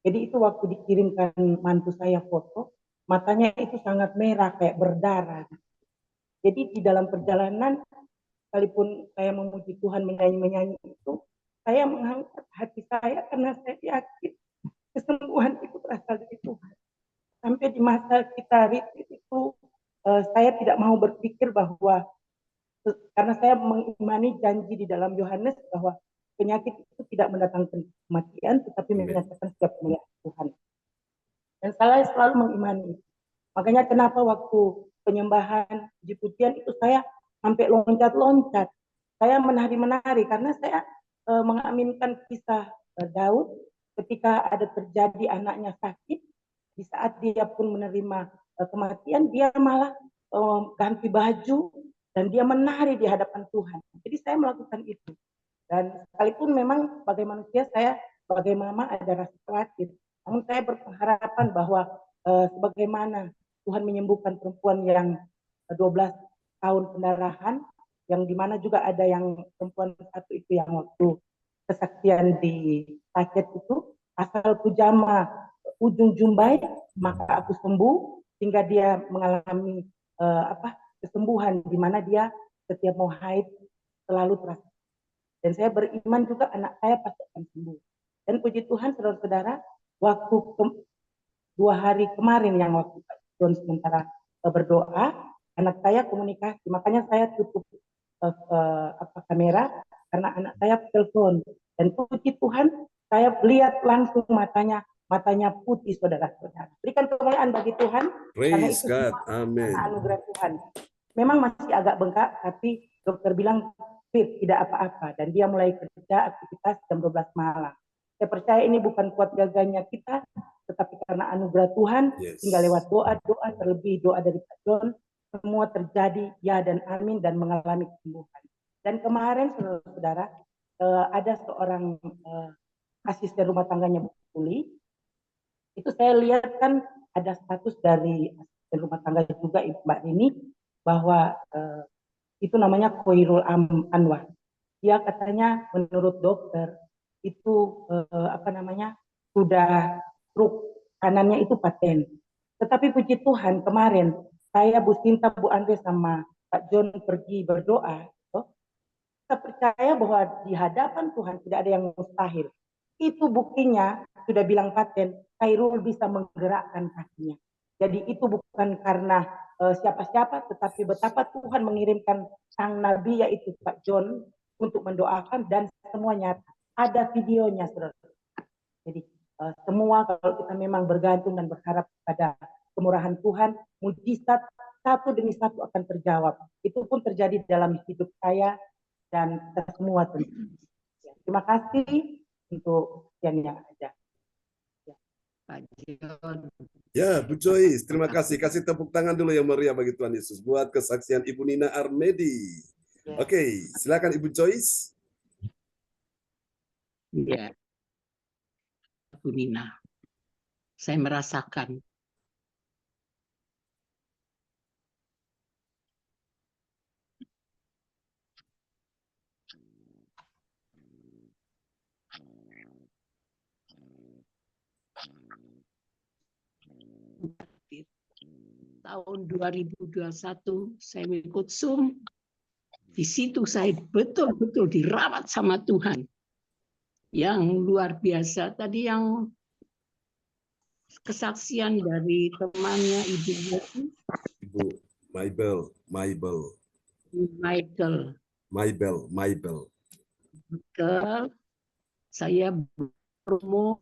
Jadi itu waktu dikirimkan mantu saya foto, matanya itu sangat merah kayak berdarah. Jadi di dalam perjalanan, sekalipun saya memuji Tuhan menyanyi itu, saya mengangkat hati saya karena saya yakin kesembuhan itu berasal dari Tuhan. Sampai di masa kita retreat itu, saya tidak mau berpikir bahwa, karena saya mengimani janji di dalam Yohanes bahwa penyakit itu tidak mendatangkan kematian, tetapi menyatakan setiap kemuliaan Tuhan. Dan saya selalu mengimani. Makanya kenapa waktu penyembahan puji-pujian itu saya sampai loncat-loncat. Saya menari-menari karena saya mengaminkan kisah Daud ketika ada terjadi anaknya sakit, di saat dia pun menerima kematian, dia malah ganti baju dan dia menari di hadapan Tuhan. Jadi saya melakukan itu. Dan sekalipun memang sebagai manusia saya sebagai mama ada rasa khawatir, namun saya berpengharapan bahwa sebagaimana Tuhan menyembuhkan perempuan yang 12 tahun pendarahan, yang dimana juga ada yang perempuan satu itu yang waktu kesaksian di Pacet itu, asal pujama ujung jumbai, maka aku sembuh, sehingga dia mengalami kesembuhan, dimana dia setiap mau haid selalu terasa. Dan saya beriman juga anak saya pasti akan sembuh. Dan puji Tuhan saudara-saudara, waktu 2 hari kemarin yang waktu Pak John sementara berdoa, anak saya komunikasi, makanya saya tutup kamera karena anak saya telepon. Dan puji Tuhan, saya lihat langsung matanya putih, saudara-saudara. Berikan kemuliaan bagi Tuhan. Karena itu God. Amin. Anugerah Tuhan. Memang masih agak bengkak, tapi dokter bilang fit, tidak apa-apa. Dan dia mulai kerja aktivitas jam 12 malam. Saya percaya ini bukan kuat gagahnya kita, tetapi karena anugerah Tuhan, hingga lewat doa-doa, terlebih doa dari Pak John, semua terjadi ya dan amin, dan mengalami kesembuhan. Dan kemarin saudara-saudara, ada seorang asisten rumah tangganya Bu Kuli, itu saya lihat kan ada status dari asisten rumah tangga juga Mbak Rini, bahwa itu namanya Khoirul Anwar. Dia katanya menurut dokter itu sudah stroke kanannya itu paten. Tetapi puji Tuhan kemarin saya Bu Sinta, Bu Andre sama Pak John pergi berdoa, kita percaya bahwa di hadapan Tuhan tidak ada yang mustahil. Itu buktinya sudah bilang paten, Khairul bisa menggerakkan kakinya. Jadi itu bukan karena siapa-siapa, tetapi betapa Tuhan mengirimkan sang nabi yaitu Pak John untuk mendoakan, dan semua nyata. Ada videonya, saudara. Jadi semua kalau kita memang bergantung dan berharap pada kemurahan Tuhan, mujizat satu demi satu akan terjawab. Itu pun terjadi dalam hidup saya dan kita semua. Terima kasih untuk yang ada. Ya, Bu Joyce, terima kasih. Kasih tepuk tangan dulu yang meriah bagi Tuhan Yesus buat kesaksian Ibu Nina Armedi. Oke, silakan Ibu Joyce. Ya, Bu Nina, saya merasakan Tahun 2021 saya ikut Zoom. Di situ saya betul-betul dirawat sama Tuhan. Yang luar biasa. Tadi yang kesaksian dari temannya Ibu Maibel. Saya promo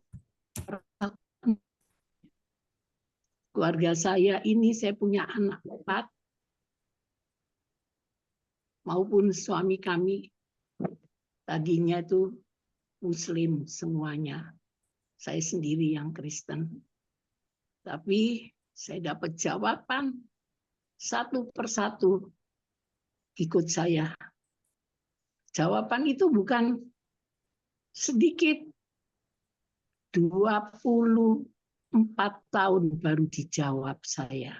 keluarga saya ini, saya punya anak 4 maupun suami kami tadinya itu Muslim semuanya. Saya sendiri yang Kristen. Tapi saya dapat jawaban satu persatu ikut saya. Jawaban itu bukan sedikit. 24 tahun baru dijawab saya.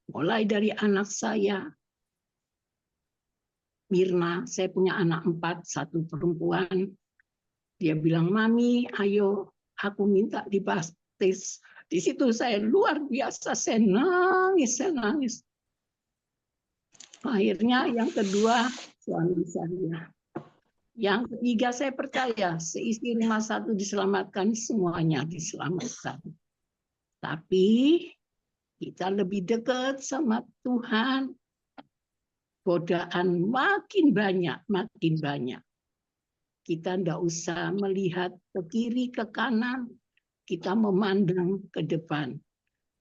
Mulai dari anak saya, Mirna, saya punya anak 4, 1 perempuan. Dia bilang, Mami, ayo aku minta dibaptis. Di situ saya luar biasa, saya nangis. Akhirnya yang kedua, suami saya. Yang ketiga, saya percaya seisi rumah satu diselamatkan, semuanya diselamatkan. Tapi kita lebih dekat sama Tuhan. Godaan makin banyak. Kita tidak usah melihat ke kiri, ke kanan. Kita memandang ke depan.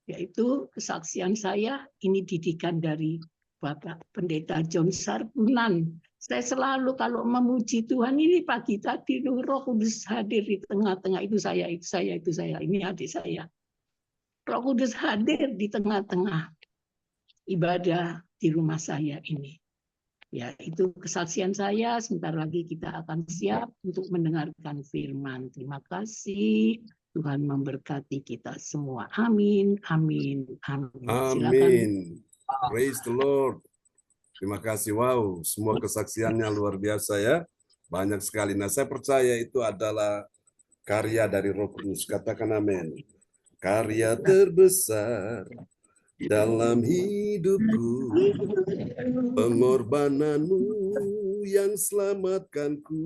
Yaitu kesaksian saya, ini didikan dari Bapak Pendeta John Sarbunan. Saya selalu kalau memuji Tuhan, ini pagi tadi Roh Kudus hadir di tengah-tengah. Itu saya. Ini adik saya. Roh Kudus hadir di tengah-tengah ibadah di rumah saya ini. Ya, itu kesaksian saya. Sebentar lagi kita akan siap untuk mendengarkan firman. Terima kasih. Tuhan memberkati kita semua. Amin. Amin. Praise the Lord. Terima kasih. Wow, semua kesaksiannya luar biasa ya. Banyak sekali. Nah, saya percaya itu adalah karya dari Roh Kudus. Katakan amin. Karya terbesar dalam hidupku, pengorbananmu yang selamatkanku.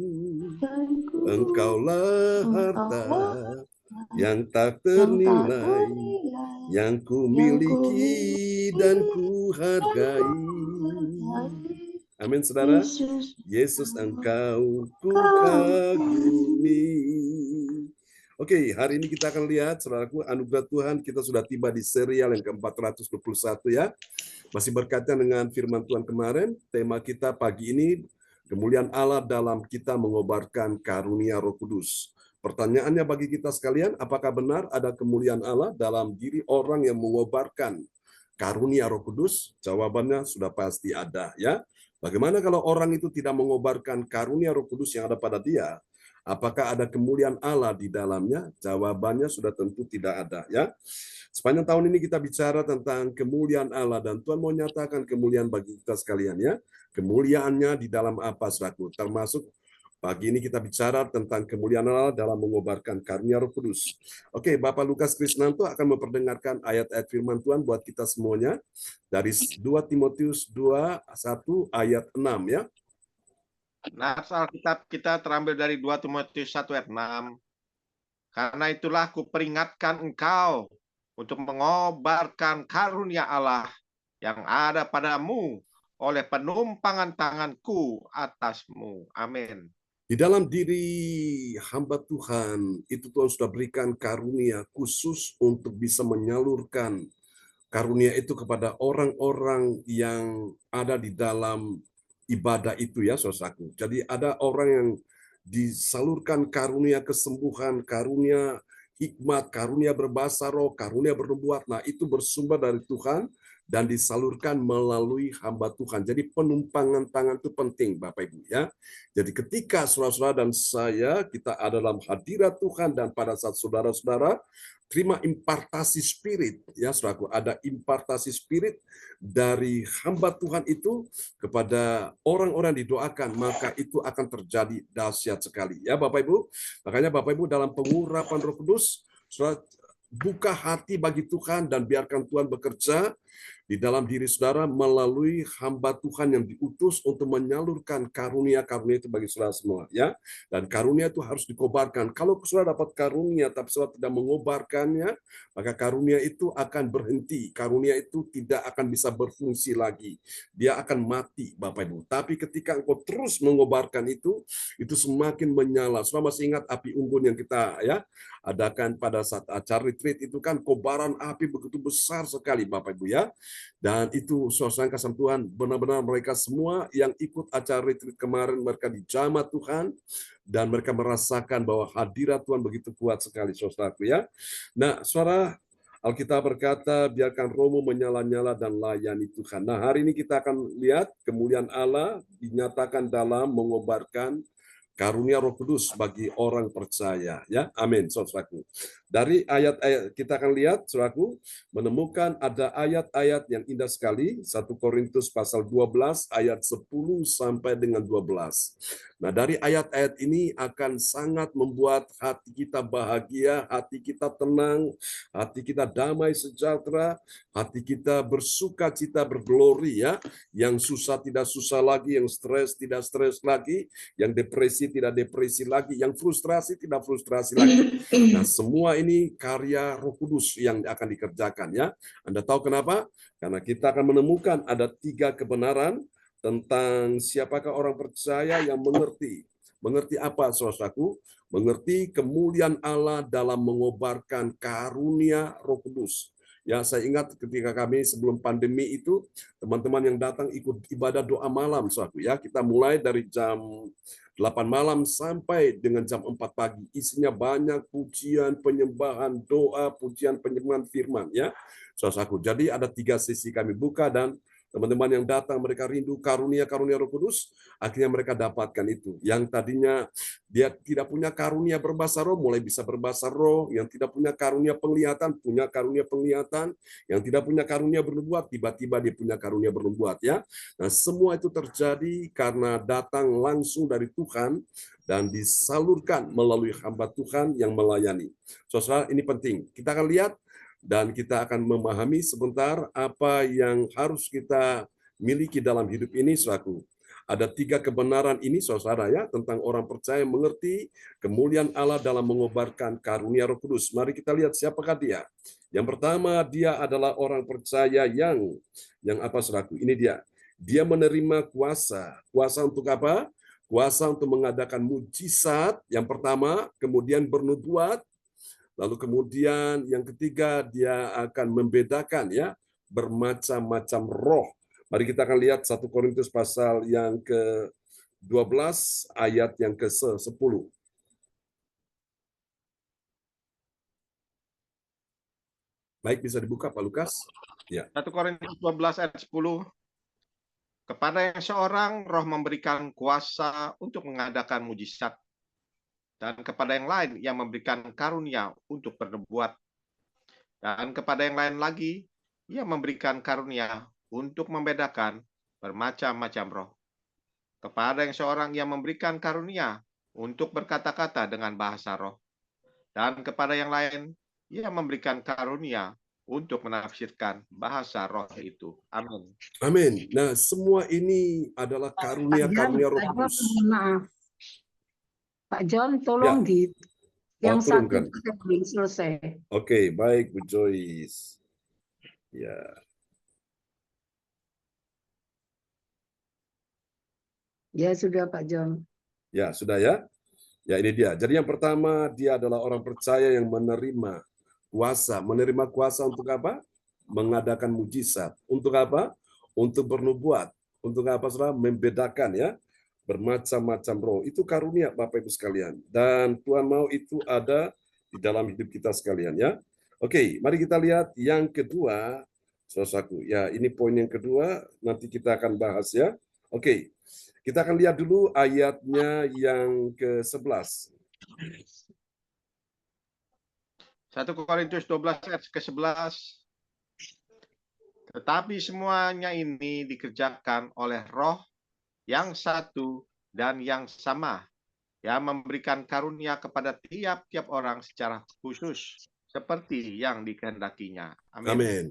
Engkaulah harta yang tak ternilai, yang ku miliki dan ku hargai. Amin, saudara. Yesus, Engkau ku kagumi. Oke, hari ini kita akan lihat, saudaraku, anugerah Tuhan, kita sudah tiba di serial yang ke-421 ya. Masih berkaitan dengan firman Tuhan kemarin, tema kita pagi ini, kemuliaan Allah dalam kita mengobarkan karunia Roh Kudus. Pertanyaannya bagi kita sekalian, apakah benar ada kemuliaan Allah dalam diri orang yang mengobarkan karunia Roh Kudus? Jawabannya sudah pasti ada ya. Bagaimana kalau orang itu tidak mengobarkan karunia Roh Kudus yang ada pada dia? Apakah ada kemuliaan Allah di dalamnya? Jawabannya sudah tentu tidak ada ya. Sepanjang tahun ini kita bicara tentang kemuliaan Allah dan Tuhan mau nyatakan kemuliaan bagi kita sekalian ya. Kemuliaannya di dalam apa, saudaraku? Termasuk pagi ini kita bicara tentang kemuliaan Allah dalam mengobarkan karunia Roh Kudus. Oke, Bapak Lukas Krisnanto akan memperdengarkan ayat-ayat firman Tuhan buat kita semuanya dari 2 Timotius 2:1 ayat 6 ya. Nah, Alkitab kita terambil dari 2 Timotius 1 ayat 6. Karena itulah kuperingatkan engkau untuk mengobarkan karunia Allah yang ada padamu oleh penumpangan tanganku atasmu. Amin. Di dalam diri hamba Tuhan, itu Tuhan sudah berikan karunia khusus untuk bisa menyalurkan karunia itu kepada orang-orang yang ada di dalam ibadah itu ya, saudaraku. Jadi ada orang yang disalurkan karunia kesembuhan, karunia hikmat, karunia berbahasa roh, karunia bernubuat. Nah, itu bersumber dari Tuhan dan disalurkan melalui hamba Tuhan. Jadi penumpangan tangan itu penting, Bapak Ibu ya. Jadi ketika saudara-saudara dan saya kita ada dalam hadirat Tuhan dan pada saat saudara-saudara terima impartasi spirit ya, saudaraku, ada impartasi spirit dari hamba Tuhan itu kepada orang-orang didoakan, maka itu akan terjadi dahsyat sekali ya, Bapak Ibu. Makanya Bapak Ibu dalam pengurapan Roh Kudus, saudara, buka hati bagi Tuhan dan biarkan Tuhan bekerja di dalam diri saudara melalui hamba Tuhan yang diutus untuk menyalurkan karunia-karunia itu bagi saudara semua, ya. Dan karunia itu harus dikobarkan. Kalau saudara dapat karunia tapi saudara tidak mengobarkannya, maka karunia itu akan berhenti. Karunia itu tidak akan bisa berfungsi lagi. Dia akan mati, Bapak Ibu. Tapi ketika engkau terus mengobarkan itu semakin menyala. Saudara masih ingat api unggun yang kita adakan pada saat acara retreat itu kan kobaran api begitu besar sekali, Bapak Ibu, ya. Dan itu suasana kasih Tuhan, benar-benar mereka semua yang ikut acara retreat kemarin, mereka dijamah Tuhan, dan mereka merasakan bahwa hadirat Tuhan begitu kuat sekali, saudaraku, ya. Nah, saudara, Alkitab berkata, biarkan rohmu menyala-nyala dan layani Tuhan. Nah, hari ini kita akan lihat kemuliaan Allah dinyatakan dalam mengobarkan karunia Roh Kudus bagi orang percaya, ya. Amin, saudaraku. Dari ayat-ayat kita akan lihat, saudaraku, menemukan ada ayat-ayat yang indah sekali. 1 Korintus pasal 12 ayat 10 sampai dengan 12. Nah, dari ayat-ayat ini akan sangat membuat hati kita bahagia, hati kita tenang, hati kita damai sejahtera, hati kita bersuka cita berglori, ya. Yang susah tidak susah lagi, yang stres tidak stres lagi, yang depresi tidak depresi lagi, yang frustrasi tidak frustrasi lagi. Nah, semua ini karya Roh Kudus yang akan dikerjakan, ya. Anda tahu kenapa? Karena kita akan menemukan ada 3 kebenaran tentang siapakah orang percaya yang mengerti. Mengerti apa, saudaraku? Mengerti kemuliaan Allah dalam mengobarkan karunia Roh Kudus. Ya, saya ingat ketika kami sebelum pandemi itu, teman-teman yang datang ikut ibadah doa malam, saudaraku, ya. Kita mulai dari jam 8 malam sampai dengan jam 4 pagi. Isinya banyak pujian, penyembahan, doa, pujian, penyembahan firman, ya. Saudaraku, jadi ada 3 sesi kami buka dan teman-teman yang datang mereka rindu karunia-karunia Roh Kudus, akhirnya mereka dapatkan itu. Yang tadinya dia tidak punya karunia berbahasa roh, mulai bisa berbahasa roh. Yang tidak punya karunia penglihatan, punya karunia penglihatan. Yang tidak punya karunia bernubuat, tiba-tiba dia punya karunia bernubuat, ya. Nah, semua itu terjadi karena datang langsung dari Tuhan dan disalurkan melalui hamba Tuhan yang melayani. Saudara, ini penting. Kita akan lihat dan kita akan memahami sebentar apa yang harus kita miliki dalam hidup ini, saudaraku. Ada 3 kebenaran ini, saudara, ya, tentang orang percaya mengerti kemuliaan Allah dalam mengobarkan karunia Roh Kudus. Mari kita lihat siapakah dia. Yang pertama, dia adalah orang percaya yang apa, saudaraku? Ini dia. Dia menerima kuasa. Kuasa untuk apa? Kuasa untuk mengadakan mujizat, yang pertama, kemudian bernubuat. Lalu kemudian yang ketiga dia akan membedakan, ya, bermacam-macam roh. Mari kita akan lihat 1 Korintus pasal yang ke-12 ayat yang ke-10. Baik, bisa dibuka Pak Lukas? Ya. 1 Korintus 12 ayat 10. Kepada yang seorang roh memberikan kuasa untuk mengadakan mujizat, dan kepada yang lain yang memberikan karunia untuk bernubuat, dan kepada yang lain lagi yang memberikan karunia untuk membedakan bermacam-macam roh. Kepada yang seorang yang memberikan karunia untuk berkata-kata dengan bahasa roh, dan kepada yang lain yang memberikan karunia untuk menafsirkan bahasa roh itu. Amin. Amin. Nah, semua ini adalah karunia-karunia Roh Kudus. Maaf. Pak John, tolong Ya. yang turunkan. satu belum selesai. Oke, baik Bu Joyce. Ya. Ya sudah Pak John. Ya, sudah, ya. Ya, ini dia. Jadi yang pertama, dia adalah orang percaya yang menerima kuasa. Menerima kuasa untuk apa? Mengadakan mujizat. Untuk apa? Untuk bernubuat. Untuk apa, saudara? Membedakan, ya. Bermacam-macam roh. Itu karunia, Bapak Ibu sekalian. Dan Tuhan mau itu ada di dalam hidup kita sekalian, ya. Oke, mari kita lihat yang kedua, saudaraku. Ya, ini poin yang kedua. Nanti kita akan bahas, ya. Oke, kita akan lihat dulu ayatnya yang ke-11. 1 Korintus 12 ayat ke-11. Tetapi semuanya ini dikerjakan oleh Roh yang satu dan yang sama, yang memberikan karunia kepada tiap-tiap orang secara khusus. seperti yang dikehendakinya. Amin. Amin.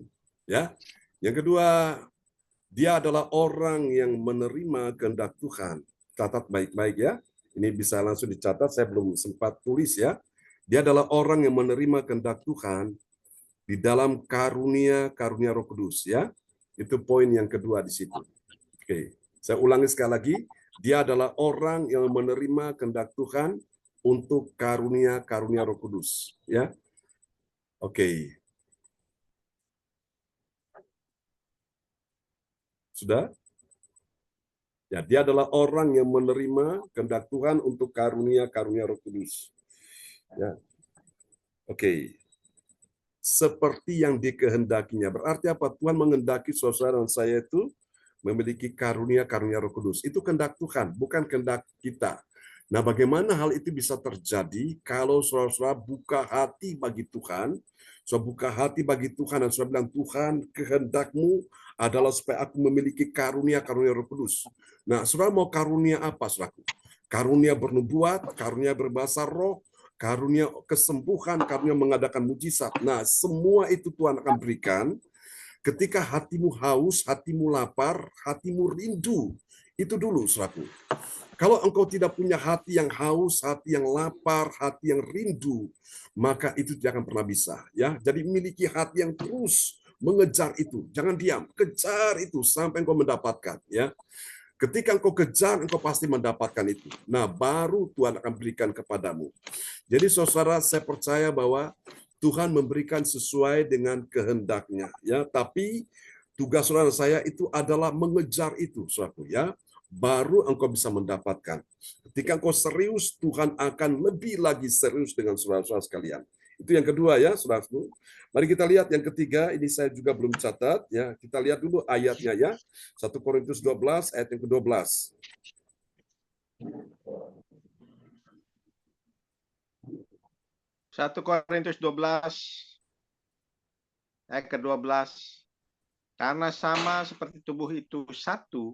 Ya. Yang kedua, dia adalah orang yang menerima kehendak Tuhan. Catat baik-baik ya. Ini bisa langsung dicatat, saya belum sempat tulis ya. Dia adalah orang yang menerima kehendak Tuhan di dalam karunia Roh Kudus ya. Itu poin yang kedua di situ. Oke, saya ulangi sekali lagi. Dia adalah orang yang menerima kehendak Tuhan untuk karunia Roh Kudus ya. Oke. Sudah? Ya, dia adalah orang yang menerima kehendak Tuhan untuk karunia Roh Kudus. Ya. Oke. Seperti yang dikehendakinya. Berarti apa? Tuhan menghendaki saudara dan saya itu memiliki karunia Roh Kudus. Itu kehendak Tuhan, bukan kehendak kita. Nah, bagaimana hal itu bisa terjadi kalau saudara buka hati bagi Tuhan, saudara buka hati bagi Tuhan dan saudara bilang, Tuhan, kehendak-Mu adalah supaya aku memiliki karunia Roh Kudus. Nah, saudara mau karunia apa, saudaraku? Karunia bernubuat, karunia berbahasa roh, karunia kesembuhan, karunia mengadakan mujizat. Nah, semua itu Tuhan akan berikan ketika hatimu haus, hatimu lapar, hatimu rindu. Itu dulu, saudaraku. Kalau engkau tidak punya hati yang haus, hati yang lapar, hati yang rindu, maka itu tidak akan pernah bisa. Ya, jadi miliki hati yang terus mengejar itu. Jangan diam, kejar itu sampai engkau mendapatkan. Ya, ketika engkau kejar, engkau pasti mendapatkan itu. Nah, baru Tuhan akan berikan kepadamu. Jadi, saudara, saya percaya bahwa Tuhan memberikan sesuai dengan kehendaknya. Ya, tapi tugas saudara saya itu adalah mengejar itu, saudaraku. Ya, baru engkau bisa mendapatkan. Ketika engkau serius, Tuhan akan lebih lagi serius dengan saudara-saudara sekalian. Itu yang kedua ya, saudaraku. Mari kita lihat yang ketiga, ini saya juga belum catat ya. Kita lihat dulu ayatnya ya. 1 Korintus 12 ayat yang ke-12. 1 Korintus 12 ayat ke-12. Karena sama seperti tubuh itu satu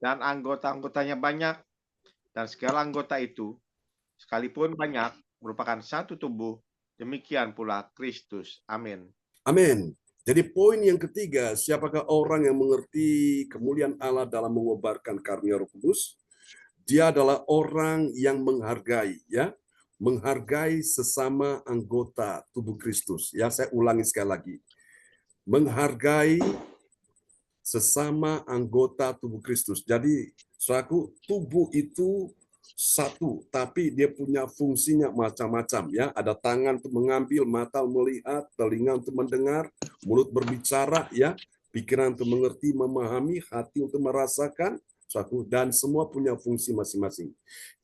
dan anggota-anggotanya banyak, dan segala anggota itu sekalipun banyak merupakan satu tubuh, demikian pula Kristus. Amin. Amin. Jadi poin yang ketiga, siapakah orang yang mengerti kemuliaan Allah dalam mengobarkan karunia Roh Kudus? Dia adalah orang yang menghargai, ya, menghargai sesama anggota tubuh Kristus. Ya, saya ulangi sekali lagi, menghargai sesama anggota tubuh Kristus. Jadi, saudaraku, tubuh itu satu, tapi dia punya fungsinya macam-macam. Ya, ada tangan untuk mengambil, mata melihat, telinga untuk mendengar, mulut berbicara, ya, pikiran untuk mengerti, memahami, hati untuk merasakan, saudaraku, dan semua punya fungsi masing-masing.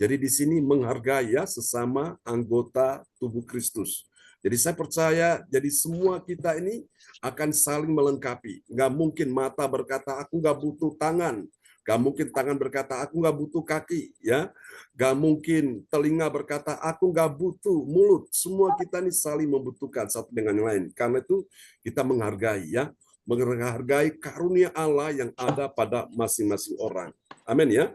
Jadi di sini menghargai ya sesama anggota tubuh Kristus. Jadi saya percaya, jadi semua kita ini akan saling melengkapi. Nggak mungkin mata berkata, aku nggak butuh tangan. Nggak mungkin tangan berkata, aku nggak butuh kaki. Ya, nggak mungkin telinga berkata, aku nggak butuh mulut. Semua kita ini saling membutuhkan satu dengan yang lain. Karena itu kita menghargai ya, menghargai karunia Allah yang ada pada masing-masing orang. Amin ya.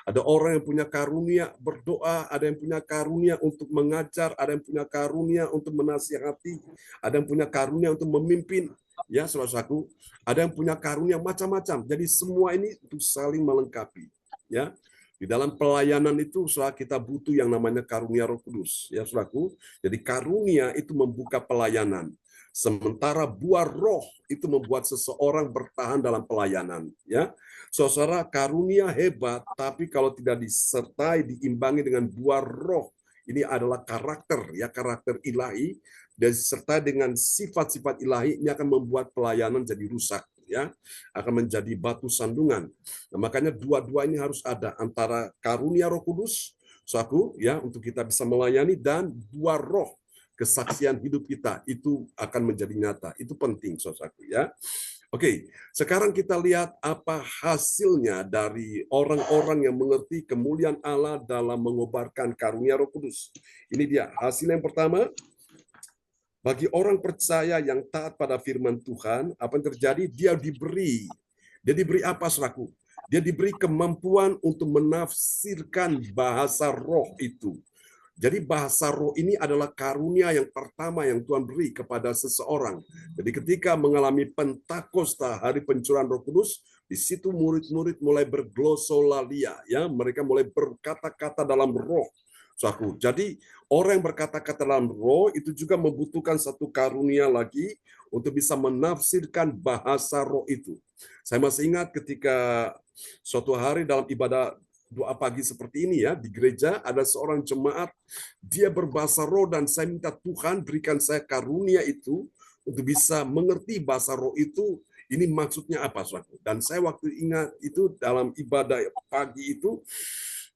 Ada orang yang punya karunia berdoa, ada yang punya karunia untuk mengajar, ada yang punya karunia untuk menasihati, ada yang punya karunia untuk memimpin. Ya, saudaraku, ada yang punya karunia macam-macam. Jadi semua ini untuk saling melengkapi. Ya, di dalam pelayanan itu, saudara, kita butuh yang namanya karunia Roh Kudus. Ya, saudaraku. Jadi karunia itu membuka pelayanan. Sementara buah roh itu membuat seseorang bertahan dalam pelayanan. Ya, saudara, karunia hebat, tapi kalau tidak disertai, diimbangi dengan buah roh, ini adalah karakter, ya, karakter ilahi, dan disertai dengan sifat-sifat ilahi, ini akan membuat pelayanan jadi rusak, ya, akan menjadi batu sandungan. Nah, makanya dua-dua ini harus ada antara karunia Roh Kudus, saudaraku, ya, untuk kita bisa melayani, dan buah roh, kesaksian hidup kita itu akan menjadi nyata. Itu penting, saudaraku, ya. Oke, sekarang kita lihat apa hasilnya dari orang-orang yang mengerti kemuliaan Allah dalam mengobarkan karunia Roh Kudus. Ini dia, hasil yang pertama. Bagi orang percaya yang taat pada firman Tuhan, apa yang terjadi? Dia diberi apa, saudaraku? Dia diberi kemampuan untuk menafsirkan bahasa roh itu. Jadi bahasa roh ini adalah karunia yang pertama yang Tuhan beri kepada seseorang. Jadi ketika mengalami Pentakosta, hari pencurahan Roh Kudus, di situ murid-murid mulai berglosolalia, ya, mereka mulai berkata-kata dalam roh. Jadi orang yang berkata-kata dalam roh itu juga membutuhkan satu karunia lagi untuk bisa menafsirkan bahasa roh itu. Saya masih ingat ketika suatu hari dalam ibadah doa pagi seperti ini ya, di gereja ada seorang jemaat, dia berbahasa roh dan saya minta Tuhan berikan saya karunia itu untuk bisa mengerti bahasa roh itu, ini maksudnya apa, saudara. Dan saya waktu ingat itu dalam ibadah pagi itu,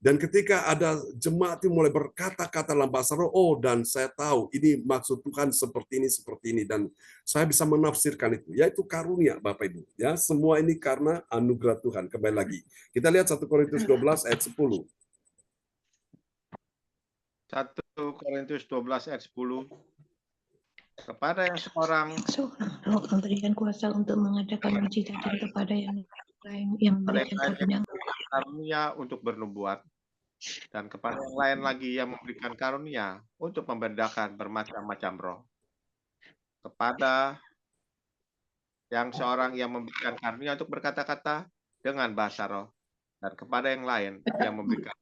dan ketika ada jemaat yang mulai berkata-kata dalam bahasa roh, oh dan saya tahu ini maksud Tuhan seperti ini, dan saya bisa menafsirkan itu, yaitu karunia Bapak Ibu. Ya, semua ini karena anugerah Tuhan. Kembali lagi. Kita lihat 1 Korintus 12 ayat 10. 1 Korintus 12 ayat 10. Kepada yang seorang roh memberikan kuasa untuk mengadakan mujizat, dan kepada yang lain yang memberikan karunia untuk bernubuat, dan kepada yang lain lagi yang memberikan karunia untuk membedakan bermacam-macam roh. Kepada yang seorang yang memberikan karunia untuk berkata-kata dengan bahasa roh, dan kepada yang lain yang memberikan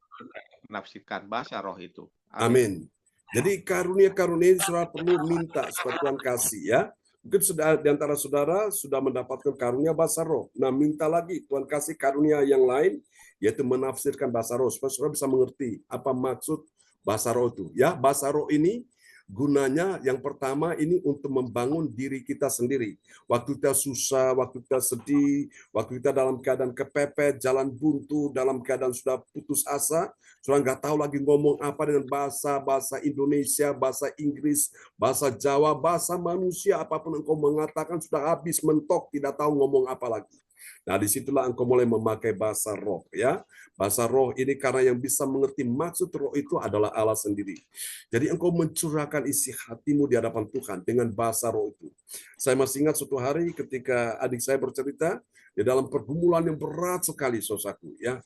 menafsirkan bahasa roh itu. Amin. Jadi karunia-karunia ini saudara perlu minta supaya Tuhan kasih ya. Mungkin sudah di antara saudara sudah mendapatkan karunia bahasa roh. Nah, minta lagi Tuhan kasih karunia yang lain, yaitu menafsirkan bahasa roh supaya saudara bisa mengerti apa maksud bahasa roh itu. Ya, bahasa roh ini gunanya yang pertama ini untuk membangun diri kita sendiri. Waktu kita susah, waktu kita sedih, waktu kita dalam keadaan kepepet, jalan buntu, dalam keadaan sudah putus asa, sudah nggak tahu lagi ngomong apa dengan bahasa Indonesia, bahasa Inggris, bahasa Jawa, bahasa manusia, apapun engkau mengatakan sudah habis mentok, tidak tahu ngomong apa lagi. Nah, disitulah engkau mulai memakai bahasa roh, ya. Bahasa roh ini karena yang bisa mengerti maksud roh itu adalah Allah sendiri. Jadi engkau mencurahkan isi hatimu di hadapan Tuhan dengan bahasa roh itu. Saya masih ingat suatu hari ketika adik saya bercerita, di dalam pergumulan yang berat sekali, saudaraku, ya.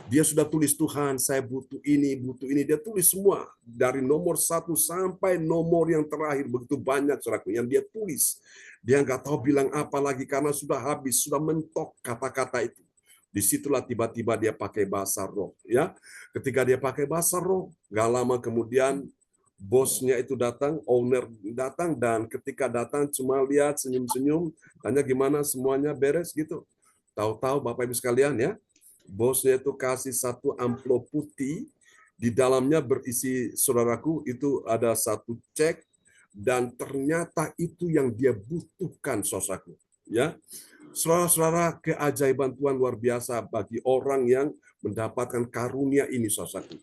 Dia sudah tulis, Tuhan, saya butuh ini. Dia tulis semua. Dari nomor 1 sampai nomor yang terakhir. Begitu banyak, saudaraku, yang dia tulis. Dia nggak tahu bilang apa lagi karena sudah habis, sudah mentok kata-kata itu. Disitulah tiba-tiba dia pakai bahasa roh. Ya, ketika dia pakai bahasa roh, nggak lama kemudian bosnya itu datang, owner datang, dan ketika datang cuma lihat senyum-senyum, tanya gimana semuanya beres gitu. Tahu-tahu Bapak Ibu sekalian ya, bosnya itu kasih satu amplop putih, di dalamnya berisi, saudaraku, itu ada satu cek, dan ternyata itu yang dia butuhkan, saudaraku. Ya, saudara-saudara, keajaiban Tuhan luar biasa bagi orang yang mendapatkan karunia ini, saudaraku.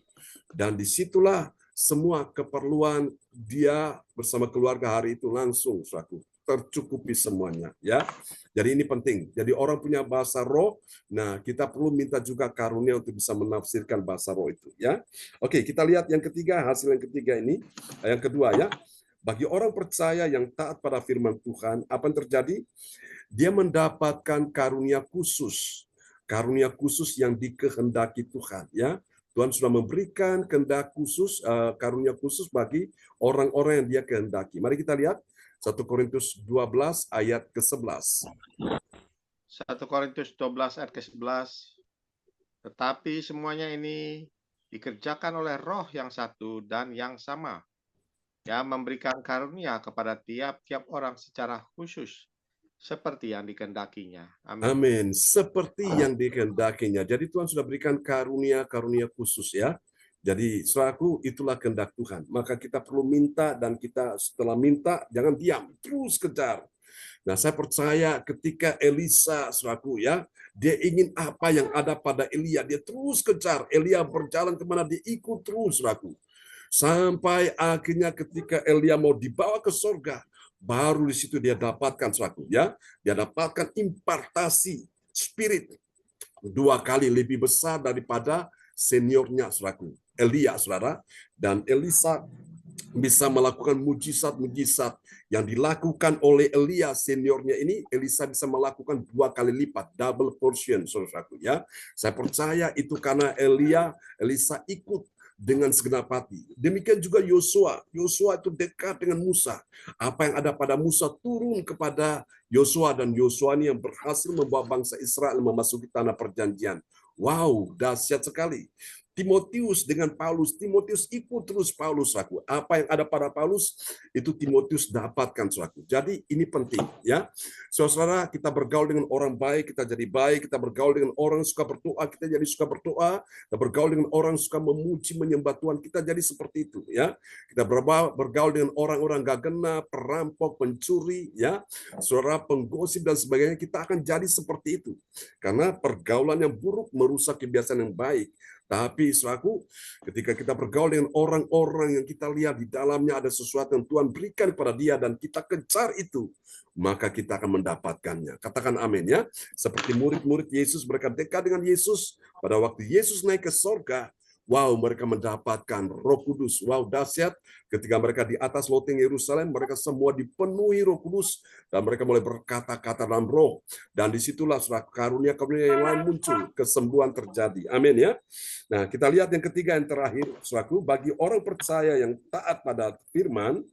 Dan disitulah semua keperluan dia bersama keluarga hari itu langsung, saudaraku, tercukupi semuanya, ya. Jadi ini penting. Jadi orang punya bahasa roh, nah kita perlu minta juga karunia untuk bisa menafsirkan bahasa roh itu, ya. Oke, kita lihat yang ketiga, hasil yang ketiga ini, yang kedua ya. Bagi orang percaya yang taat pada firman Tuhan, apa yang terjadi? Dia mendapatkan karunia khusus yang dikehendaki Tuhan, ya. Tuhan sudah memberikan kehendak khusus, karunia khusus bagi orang-orang yang dia kehendaki. Mari kita lihat 1 Korintus 12 ayat ke-11. 1 Korintus 12 ayat ke-11. Tetapi semuanya ini dikerjakan oleh Roh yang satu dan yang sama, yang memberikan karunia kepada tiap-tiap orang secara khusus, seperti yang dikehendakinya. Amin. Amin. Seperti yang dikehendakinya. Jadi Tuhan sudah berikan karunia-karunia khusus ya. Jadi saudaraku, itulah kehendak Tuhan. Maka kita perlu minta, dan kita setelah minta jangan diam, terus kejar. Nah, saya percaya ketika Elisa, saudaraku ya, dia ingin apa yang ada pada Elia, dia terus kejar. Elia berjalan kemana, dia ikut terus, saudaraku. Sampai akhirnya ketika Elia mau dibawa ke surga, baru di situ dia dapatkan, saudaraku ya, dia dapatkan impartasi spirit 2 kali lebih besar daripada seniornya, saudaraku, Elia, saudara. Dan Elisa bisa melakukan mujizat-mujizat yang dilakukan oleh Elia seniornya ini, Elisa bisa melakukan 2 kali lipat, double portion, saudaraku ya. Saya percaya itu karena Elisa ikut dengan segenap hati. Demikian juga Yosua. Yosua itu dekat dengan Musa. Apa yang ada pada Musa turun kepada Yosua, dan Yosua ini yang berhasil membawa bangsa Israel memasuki tanah perjanjian. Wow, dahsyat sekali. Timotius dengan Paulus, Timotius ikut terus Paulus, saudaraku. Apa yang ada pada Paulus itu Timotius dapatkan, saudaraku. Jadi ini penting, ya. Saudara, kita bergaul dengan orang baik, kita jadi baik. Kita bergaul dengan orang suka berdoa, kita jadi suka berdoa. Kita bergaul dengan orang suka memuji, menyembah Tuhan, kita jadi seperti itu, ya. Kita bergaul dengan orang-orang gak genap, perampok, pencuri, ya, saudara, penggosip dan sebagainya, kita akan jadi seperti itu. Karena pergaulan yang buruk merusak kebiasaan yang baik. Tapi saudaraku, ketika kita bergaul dengan orang-orang yang kita lihat di dalamnya ada sesuatu yang Tuhan berikan kepada dia dan kita kejar itu, maka kita akan mendapatkannya. Katakan amin, ya. Seperti murid-murid Yesus, mereka dekat dengan Yesus. Pada waktu Yesus naik ke sorga, wow, mereka mendapatkan Roh Kudus. Wow, dahsyat. Ketika mereka di atas loteng Yerusalem, mereka semua dipenuhi Roh Kudus dan mereka mulai berkata-kata dalam Roh. Dan disitulah karunia-karunia yang lain muncul, kesembuhan terjadi. Amin, ya. Nah, kita lihat yang ketiga, yang terakhir, saudaraku, bagi orang percaya yang taat pada firman,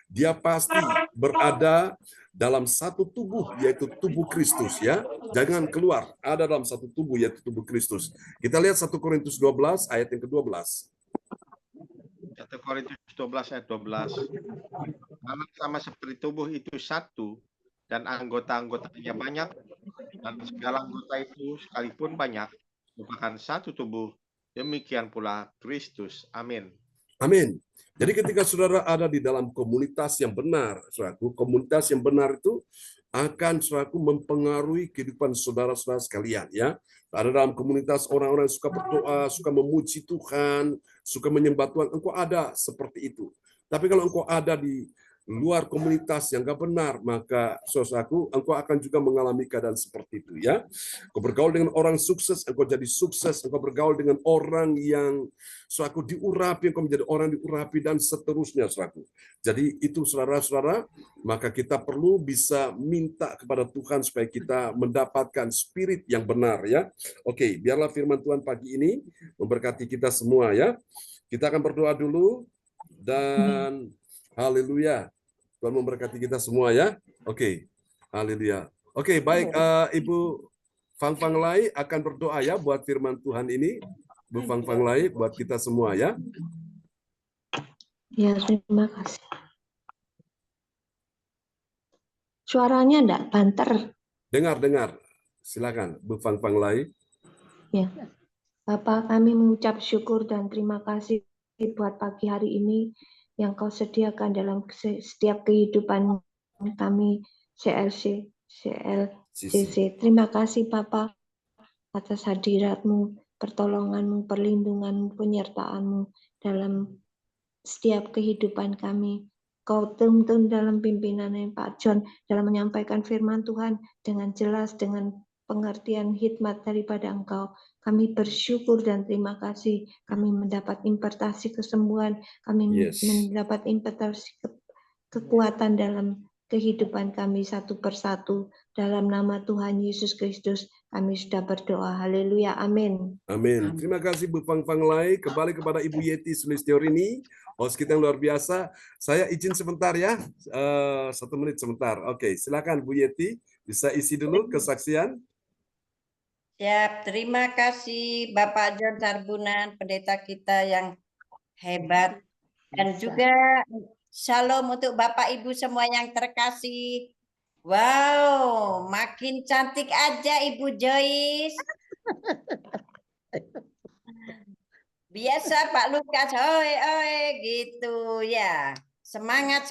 dia pasti berada dalam satu tubuh, yaitu tubuh Kristus, ya. Jangan keluar, ada dalam satu tubuh, yaitu tubuh Kristus. Kita lihat 1 Korintus 12 ayat yang ke-12. 1 Korintus 12 ayat 12. Sama seperti tubuh itu satu dan anggota-anggotanya banyak, dan segala anggota itu sekalipun banyak merupakan satu tubuh, demikian pula Kristus. Amin. Amin. Jadi ketika saudara ada di dalam komunitas yang benar, saudaraku, komunitas yang benar itu akan, saudaraku, mempengaruhi kehidupan saudara-saudara sekalian, ya. Ada dalam komunitas orang-orang yang suka berdoa, suka memuji Tuhan, suka menyembah Tuhan, engkau ada seperti itu. Tapi kalau engkau ada di luar komunitas yang gak benar, maka saudaraku, engkau akan juga mengalami keadaan seperti itu, ya. Engkau bergaul dengan orang sukses, engkau jadi sukses. Engkau bergaul dengan orang yang saudaraku diurapi, engkau menjadi orang diurapi, dan seterusnya, saudaraku. Jadi itu, saudara-saudara, maka kita perlu bisa minta kepada Tuhan supaya kita mendapatkan spirit yang benar, ya. Oke, biarlah firman Tuhan pagi ini memberkati kita semua, ya. Kita akan berdoa dulu, dan haleluya. Tuhan memberkati kita semua, ya. Oke. Haleluya. Oke, baik, Ibu Fang Fang Lai akan berdoa, ya, buat firman Tuhan ini. Bu Fang Fang Lai buat kita semua, ya. Ya, terima kasih. Suaranya enggak banter. Dengar. Silakan, Bu Fang Fang Lai. Ya. Bapak, kami mengucap syukur dan terima kasih buat pagi hari ini yang Kau sediakan dalam setiap kehidupan kami CLC. Terima kasih Bapak atas hadirat-Mu, pertolongan-Mu, perlindungan-Mu, penyertaan-Mu dalam setiap kehidupan kami. Kau tuntun dalam pimpinannya Pak John dalam menyampaikan firman Tuhan dengan jelas, dengan pengertian hikmat daripada Engkau. Kami bersyukur dan terima kasih. Kami mendapat impartasi kesembuhan. Kami mendapat impartasi kekuatan dalam kehidupan kami satu persatu. Dalam nama Tuhan Yesus Kristus, kami sudah berdoa. Haleluya. Amin. Amin. Terima kasih Bu Fang Fang Lai. Kembali kepada Ibu Yeti Sulistiorini, host kita yang luar biasa. Saya izin sebentar, ya. 1 menit sebentar. Oke, silakan Bu Yeti. Bisa isi dulu kesaksian. Siap, terima kasih Bapak John Sarbunan, pendeta kita yang hebat. Dan juga shalom untuk Bapak Ibu semua yang terkasih. Wow, makin cantik aja Ibu Joyce. Biasa Pak Lukas, oi gitu ya. Semangat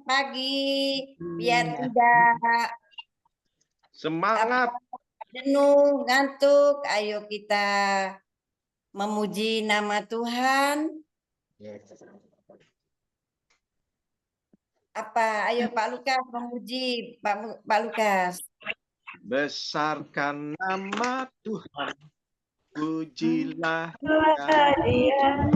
pagi, biar tidak semangat. Jenuh, ngantuk, ayo kita memuji nama Tuhan. Apa? Ayo Pak Lukas memuji, Pak Lukas. Besarkan nama Tuhan, pujilah Dia.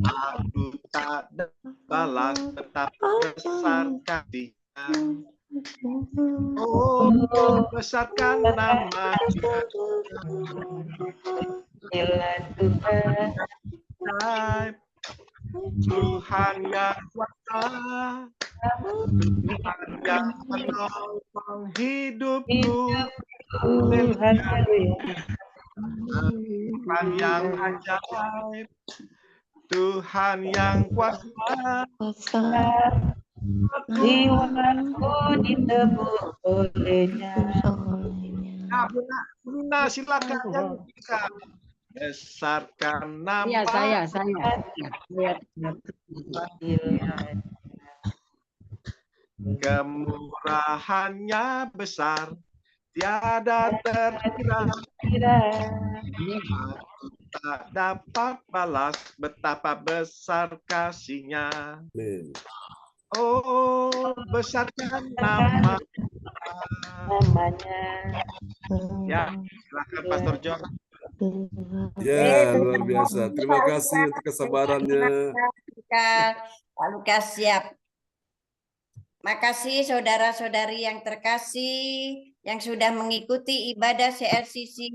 Aku tak balas, tetap besarkan Dia. Oh Oh, besarkan nama-Nya. Tuhan yang kuasa, Tuhan yang menopang hidupku, Tuhan yang ajaib, Tuhan yang kuasa, jiwaku ditebus olehnya. Nah, Bunda, silakan nyanyikan. Besarkan nama. Iya, saya. Kemurahannya besar, tiada terkira. Aku tak dapat balas betapa besar kasih-Nya. Oh, besarkan namanya. Ya, silakan Pastor John. Ya, luar biasa. Terima kasih untuk kesabarannya. Pak Lukas siap. Makasih saudara-saudari yang terkasih yang sudah mengikuti ibadah CLCC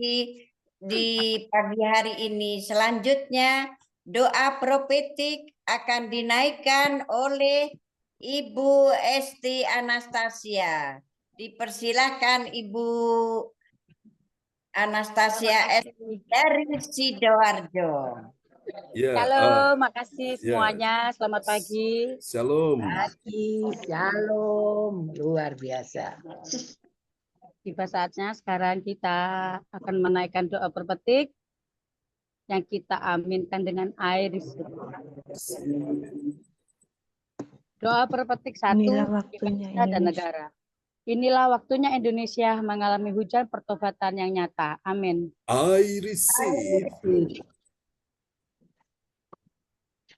di pagi hari ini. Selanjutnya doa profetik akan dinaikkan oleh Ibu Esti Anastasia. Dipersilahkan Ibu Anastasia Esti dari Sidoarjo. Ya, Shalom, makasih semuanya. Selamat pagi. Shalom. Shalom, luar biasa. Tiba saatnya sekarang kita akan menaikkan doa perpetik yang kita aminkan dengan air. Doa perpetik 1, bangsa dan negara. Inilah waktunya Indonesia mengalami hujan pertobatan yang nyata. Amin. I receive.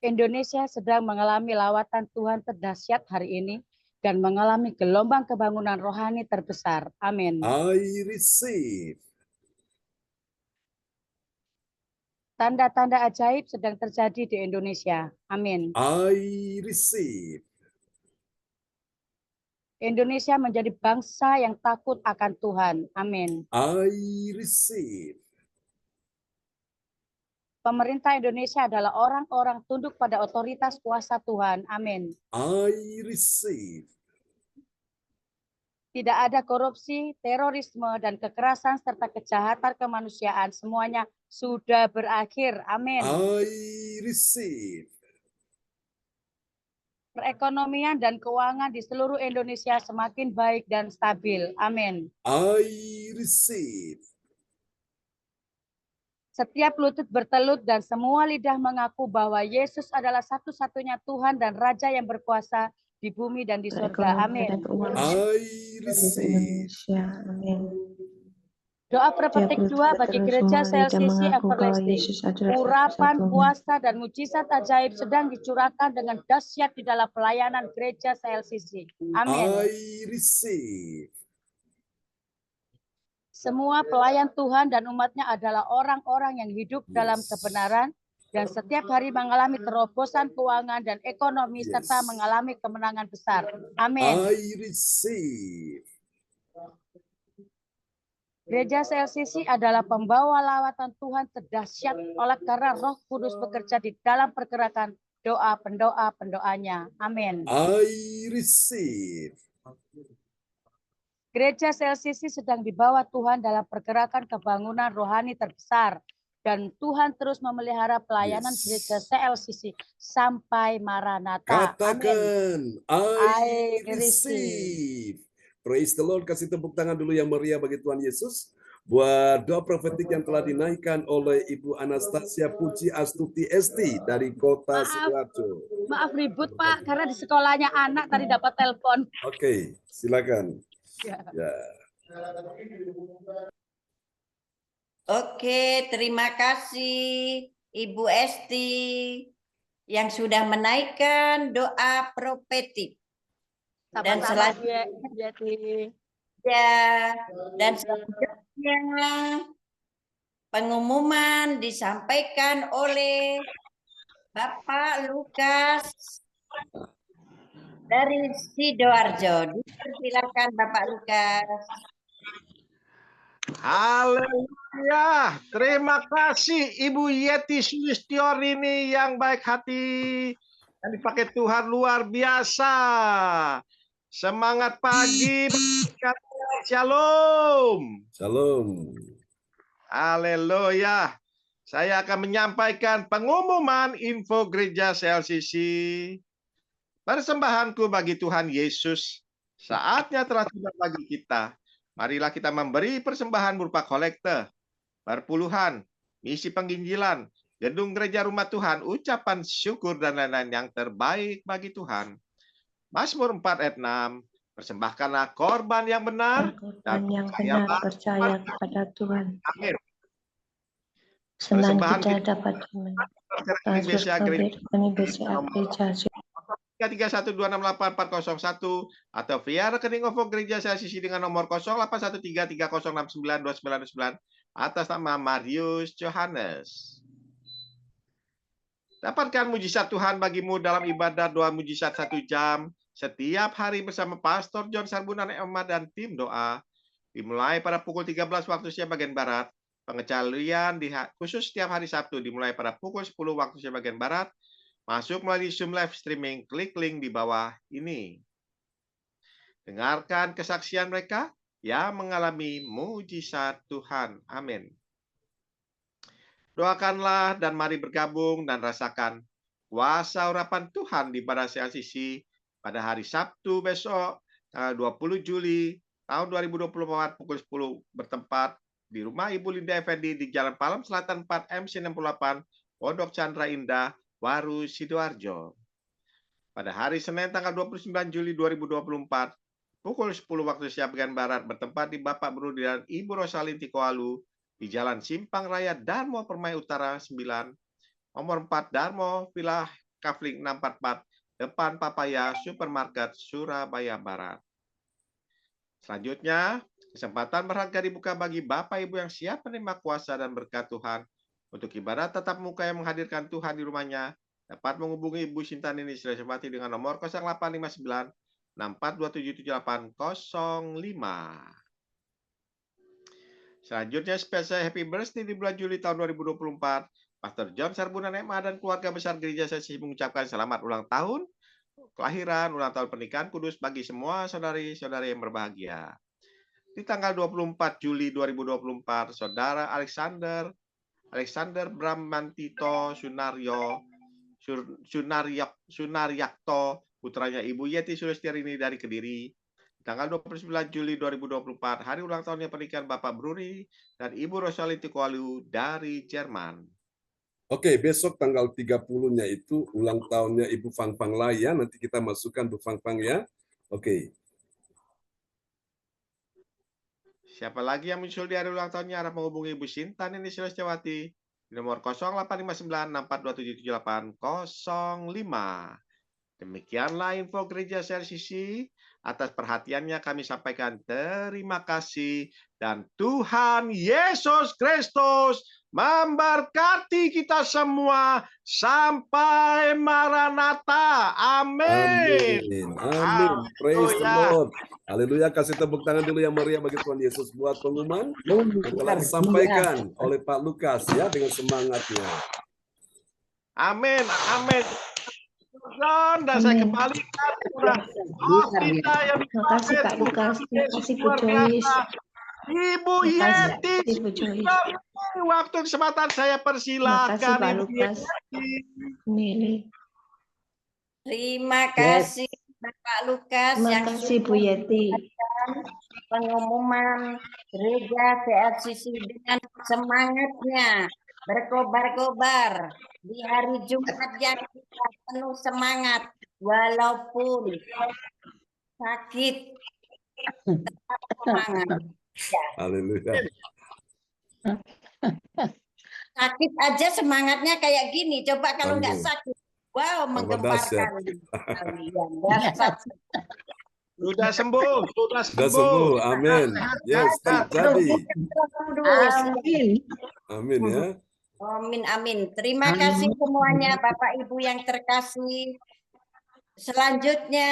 Indonesia sedang mengalami lawatan Tuhan terdahsyat hari ini dan mengalami gelombang kebangunan rohani terbesar. Amin. I receive. Tanda-tanda ajaib sedang terjadi di Indonesia. Amin. I receive. Indonesia menjadi bangsa yang takut akan Tuhan. Amin. I receive. Pemerintah Indonesia adalah orang-orang tunduk pada otoritas kuasa Tuhan. Amin. I receive. Tidak ada korupsi, terorisme, dan kekerasan serta kejahatan kemanusiaan. Semuanya sudah berakhir. Amin. I receive. Perekonomian dan keuangan di seluruh Indonesia semakin baik dan stabil. Amin. I receive. Setiap lutut bertelut dan semua lidah mengaku bahwa Yesus adalah satu-satunya Tuhan dan Raja yang berkuasa di bumi dan di surga. Amin. I receive. Doa perpetik 2 bagi gereja CLCC Everlasting. Urapan, kuasa, dan mujizat ajaib sedang dicurahkan dengan dahsyat di dalam pelayanan gereja CLCC. Amin. I receive. Semua pelayan Tuhan dan umatnya adalah orang-orang yang hidup dalam kebenaran dan setiap hari mengalami terobosan keuangan dan ekonomi serta mengalami kemenangan besar. Amin. I receive. Gereja CLCC adalah pembawa lawatan Tuhan terdahsyat oleh karena Roh Kudus bekerja di dalam pergerakan doa pendoanya. Amin. I receive. Gereja CLCC sedang dibawa Tuhan dalam pergerakan kebangunan rohani terbesar dan Tuhan terus memelihara pelayanan gereja CLCC sampai Maranatha. Katakan, Amin. I receive. Praise the Lord. Kasih tepuk tangan dulu yang meriah bagi Tuhan Yesus. Buat doa profetik yang telah dinaikkan oleh Ibu Anastasia Puji Astuti Esti dari kota Sidoarjo. Maaf ribut Pak, karena di sekolahnya anak tadi dapat telepon. Oke, silakan. Ya. Oke, terima kasih Ibu Esti yang sudah menaikkan doa profetik. Dan selanjutnya pengumuman disampaikan oleh Bapak Lukas dari Sidoarjo. Dipersilakan Bapak Lukas. Haleluya. Terima kasih Ibu Yeti Sulistiarini yang baik hati. Yang dipakai Tuhan luar biasa. Semangat pagi. Shalom. Shalom. Haleluya. Saya akan menyampaikan pengumuman info gereja CLCC. Persembahanku bagi Tuhan Yesus. Saatnya telah tiba bagi kita. Marilah kita memberi persembahan berupa kolekte, perpuluhan, misi penginjilan, gedung gereja rumah Tuhan, ucapan syukur dan lain-lain yang terbaik bagi Tuhan. Mazmur 4 ayat 6. Persembahkanlah korban yang benar dan yang benar percaya kepada Tuhan. Amin. Senang kita dapat Indonesia Gereja 331268401 atau via rekening OVO Gereja CLCC dengan nomor 081330692999 atas nama Marius Johannes. Dapatkan mujizat Tuhan bagimu dalam ibadah doa mujizat 1 jam setiap hari bersama Pastor John Sarbunan Emma dan tim doa. Dimulai pada pukul 13 waktu Indonesia bagian Barat. Pengecualian khusus setiap hari Sabtu dimulai pada pukul 10 waktu Indonesia bagian Barat. Masuk melalui Zoom live streaming, klik link di bawah ini. Dengarkan kesaksian mereka yang mengalami mujizat Tuhan. Amin. Doakanlah dan mari bergabung dan rasakan kuasa urapan Tuhan di ibadah CLCC pada hari Sabtu besok, tanggal 20 Juli tahun 2024 pukul 10 bertempat di rumah Ibu Linda Effendi di Jalan Palem Selatan 4 MC68, Pondok Chandra Indah, Waru, Sidoarjo. Pada hari Senin tanggal 29 Juli 2024, pukul 10 waktu Indonesia bagian Barat bertempat di Bapak Brudi dan Ibu Rosalin Tikoalu di Jalan Simpang Raya Darmo Permai Utara 9, nomor 4 Darmo, Villa Kafling 644, depan Papaya Supermarket, Surabaya Barat. Selanjutnya, kesempatan berharga dibuka bagi Bapak Ibu yang siap menerima kuasa dan berkat Tuhan untuk ibadah tatap muka yang menghadirkan Tuhan di rumahnya. Dapat menghubungi Ibu Sintanini Sriaswati dengan nomor 0859 64277805. Selanjutnya spesial Happy Birthday di bulan Juli tahun 2024. Pastor John Sarbunan MA dan keluarga besar gereja CLCC mengucapkan selamat ulang tahun kelahiran, ulang tahun pernikahan kudus bagi semua saudari-saudari yang berbahagia. Di tanggal 24 Juli 2024, Saudara Alexander Bramantito Sunaryakto, putranya Ibu Yeti Sulistiarini dari Kediri. Tanggal 29 Juli 2024, hari ulang tahunnya pernikahan Bapak Bruri dan Ibu Rosalin Tikoalu dari Jerman. Oke, besok tanggal 30-nya itu ulang tahunnya Ibu Fang Fang Laya. Nanti kita masukkan Bu Fang Fang ya. Oke. Siapa lagi yang muncul di hari ulang tahunnya harap menghubungi Ibu Sintan ini Sriaswati di nomor 085964277805. Demikianlah info gereja CLCC. Atas perhatiannya kami sampaikan terima kasih dan Tuhan Yesus Kristus memberkati kita semua sampai Maranatha. Amin. Amin. Praise the Lord. Haleluya. Kasih tepuk tangan dulu yang meriah bagi Tuhan Yesus buat pengumuman yang telah disampaikan oleh Pak Lukas ya dengan semangatnya. Amin. Amin. Dan saya kembalikan Terima kasih Pak Lukas, terima kasih Bu Joyce. Ibu Yeti, waktu kesempatan saya persilakan. Terima kasih Pak Lukas. Terima kasih Bapak Lukas. Terima kasih Bu Yeti. Pengumuman gereja CLCC dengan semangatnya berkobar-kobar di hari Jumat yang kita penuh semangat walaupun sakit tetap semangat. Ya. Haleluya. Sakit aja semangatnya kayak gini. Coba kalau nggak sakit, wow, menggemparkan. Sudah sembuh, sudah sembuh. Amin. Yes, terjadi. Amin. Amin ya. Amin, amin. Terima kasih semuanya Bapak Ibu yang terkasih. Selanjutnya